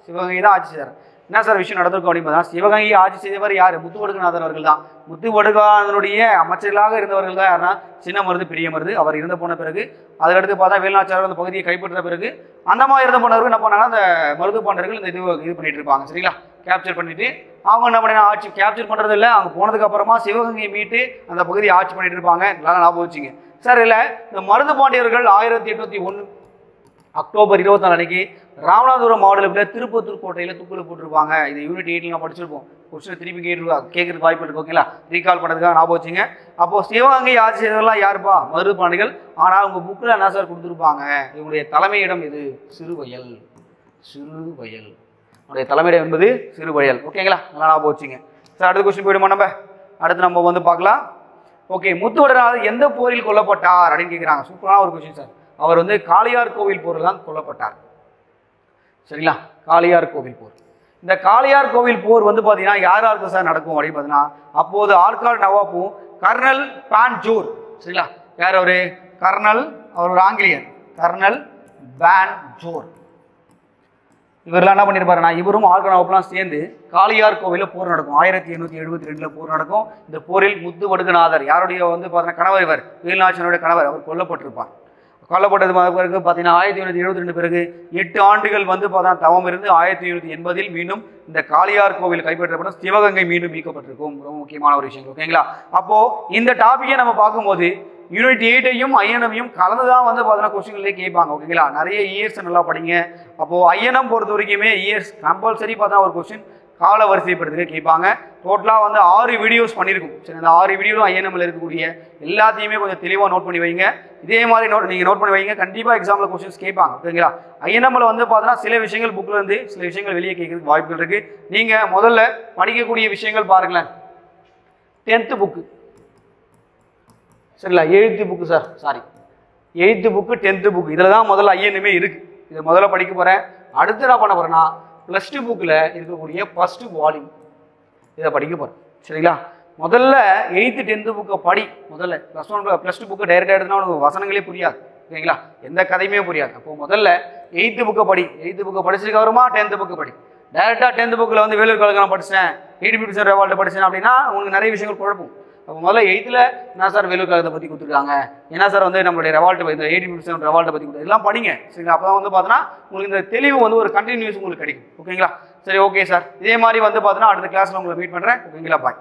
சிவகங்கை தான் ஆட்சி செய்தார். என்ன சார் விஷயம் நடந்திருக்கும் அப்படின்னு பார்த்தா, சிவகங்கையை ஆட்சி செய்தவர் யார்? முத்துவடுகநாதர் அவர்கள் தான். முத்துவடுகநாதனுடைய அமைச்சர்களாக இருந்தவர்கள் தான் யாருன்னா சின்ன மருது, பெரிய மருது. அவர் இறந்து போன பிறகு அதுக்கடுத்து பார்த்தா வேலுநாச்சியார் அந்த பகுதியை கைப்பற்ற பிறகு அந்த மாதிரி இறந்து போனவர்கள் என்ன பண்ணாங்கன்னா அந்த மருது பாண்டியர்கள் இந்த இது பண்ணிட்டு இருப்பாங்க சரிங்களா. கேப்சர் பண்ணிட்டு அவங்க என்ன பண்ணா ஆட்சி கேப்சர் பண்ணுறது இல்லை, அவங்க போனதுக்கு அப்புறமா சிவகங்கையை மீட்டு அந்த பகுதியை ஆட்சி பண்ணிட்டு இருப்பாங்க. நல்லா ஞாபகம் வச்சுங்க சார். இல்லை, இந்த மருது பாண்டியர்கள் 1801 அக்டோபர் 24 அன்னைக்கு ராமநாதபுரம் மாவட்டத்தில் திருப்பத்தூர் கோட்டையில் தூக்கில் போட்டிருப்பாங்க. இது யூனிட் 8 நான் படிச்சிருப்போம். கொஸ்டின் திருப்பி கேட்கறதுக்கு வாய்ப்பு இருக்கு. ஓகேங்களா, ரீகால் பண்ணுறதுக்காக ஞாபகம் வச்சுங்க. அப்போ சிவகங்கை ஆட்சி செய்தவர்கள்லாம் யாருப்பா? மருது பாண்டியர்கள். ஆனால் அவங்க புக்கில் என்ன சார் கொடுத்துருப்பாங்க? இவங்களுடைய தலைமையிடம் இது சிறுவயல். அவருடைய தலைமையிடம் என்பது சிறுவயல். ஓகேங்களா, நல்லா ஞாபகம் வச்சுங்க சார். அடுத்த கொஸ்டின் போயிடுமா நம்ம. அடுத்து நம்ம வந்து பார்க்கலாம். ஓகே, முத்துவடுகநாதர் எந்த போரில் கொல்லப்பட்டார் அப்படின்னு கேட்குறாங்க. சூப்பரான ஒரு கொஸ்டின் சார். அவர் வந்து காளியார் கோவில் போரில் தான் கொல்லப்பட்டார் சரிங்களா. காளியார் கோவில் போர். இந்த காளியார் கோவில் போர் வந்து பார்த்தீங்கன்னா யாருக்கு சார் நடக்கும் அப்படின்னு பார்த்தீங்கன்னா அப்போது ஆற்காடு நவாப்பும் கர்னல் பான்ஜூர் சரிங்களா. யார் அவரு? கர்னல், அவர் ஒரு ஆங்கிலேயர். கர்னல் வேன் ஜோர். இவரெல்லாம் என்ன பண்ணியிருப்பாருன்னா இவரும் ஆர்கனாவெல்லாம் சேர்ந்து காளியார் கோவிலில் போர் நடக்கும். 1872 போர் நடக்கும். இந்த போரில் முத்து வடுகநாதர் யாருடைய வந்து பார்த்தீங்கன்னா கணவர், இவர் வேலுநாச்சியாருடைய கணவர், அவர் கொல்லப்பட்டிருப்பார். கொல்லப்பட்டது பிறகு பார்த்தீங்கன்னா 1872 பிறகு 8 ஆண்டுகள் வந்து பார்த்தீங்கன்னா தவம் இருந்து 1880 மீண்டும் இந்த காளியார் கோவில் கைப்பற்றப்படும், சிவகங்கை மீண்டும் மீட்கப்பட்டிருக்கும். ரொம்ப முக்கியமான ஒரு விஷயம். ஓகேங்களா? அப்போ இந்த டாபிக்கை நம்ம பார்க்கும்போது யூனிட் 8ஐயும் ஐஎன்எம்மையும் கலந்து தான் வந்து பார்த்தீங்கன்னா கொஸ்டின்லேயே கேட்பாங்க. ஓகேங்களா? நிறைய இயர்ஸ் நல்லா படிங்க. அப்போது ஐஎன்எம் பொறுத்த வரைக்குமே இயர்ஸ் கம்பல்சரி பார்த்தா ஒரு கொஸ்டின் கால வரிசைப்படுத்துக்க கேட்பாங்க. டோட்டலாக வந்து 6 வீடியோஸ் பண்ணியிருக்கும். சரி, அந்த 6 வீடியோவும் ஐஎன்எம்மில் இருக்கக்கூடிய எல்லாத்தையுமே கொஞ்சம் தெளிவாக நோட் பண்ணி வைங்க. இதே மாதிரி நீங்கள் நோட் பண்ணி வைங்க. கண்டிப்பாக எக்ஸாமில் கொஸ்டின்ஸ் கேட்பாங்க. ஓகேங்களா? ஐஎன்எம்மில் வந்து பார்த்தீங்கன்னா சில விஷயங்கள் புக்கில் இருந்து சில விஷயங்கள் வெளியே கேட்கறதுக்கு வாய்ப்புகள் இருக்குது. நீங்கள் முதல்ல படிக்கக்கூடிய விஷயங்கள் பாருங்களேன். 10th புக்கு, சரிங்களா? 8th book sir, sorry 8th book 10th book, இதில் தான் முதல்ல ஐஎன்எம்மே இருக்குது. இதை முதல்ல படிக்க போகிறேன். அடுத்து என்ன பண்ண போகிறேன்னா +2 புக்கில் இருக்கக்கூடிய ஃபர்ஸ்ட் வால்யூம் இதை படிக்க போகிறேன். சரிங்களா? முதல்ல 8th 10th புக்கை படி. முதல்ல +2 புக்கு டைரெக்டாக எடுத்துனா உனக்கு வசனங்களே புரியாது. ஓகேங்களா? எந்த கதையுமே புரியாது. அப்போ முதல்ல 8th புக்கை படி. 8th புக்கை படிச்சதுக்கு அப்புறமா 10th புக்கு படி. டைரெக்டாக 10th புக்கில் வந்து வேலூர் கழகம் படித்தேன், 80% ரெவால்ட்டை படித்தேன் அப்படின்னா உங்களுக்கு நிறைய விஷயங்கள் குழப்பம். அப்போ முதல்ல 8th என்ன சார் வேலூர் கழகத்தை பற்றி கொடுத்துருக்காங்க, என்ன சார் வந்து நம்மளுடைய ரெவால்ட்டை, இந்த 80% ரெவால்ட்டை பற்றி கொடுத்து எல்லாம் படிங்க. சரிங்களா? அப்போ தான் வந்து பார்த்தோன்னா உங்களுக்கு இந்த தெளிவு வந்து ஒரு கண்டினியூஸ் உங்களுக்கு கிடைக்கும். ஓகேங்களா? சரி, ஓகே சார். இதே மாதிரி வந்து பார்த்தோன்னா அடுத்த கிளாஸில் உங்களை மீட் பண்ணுறேன். ஓகேங்களா? பாய்.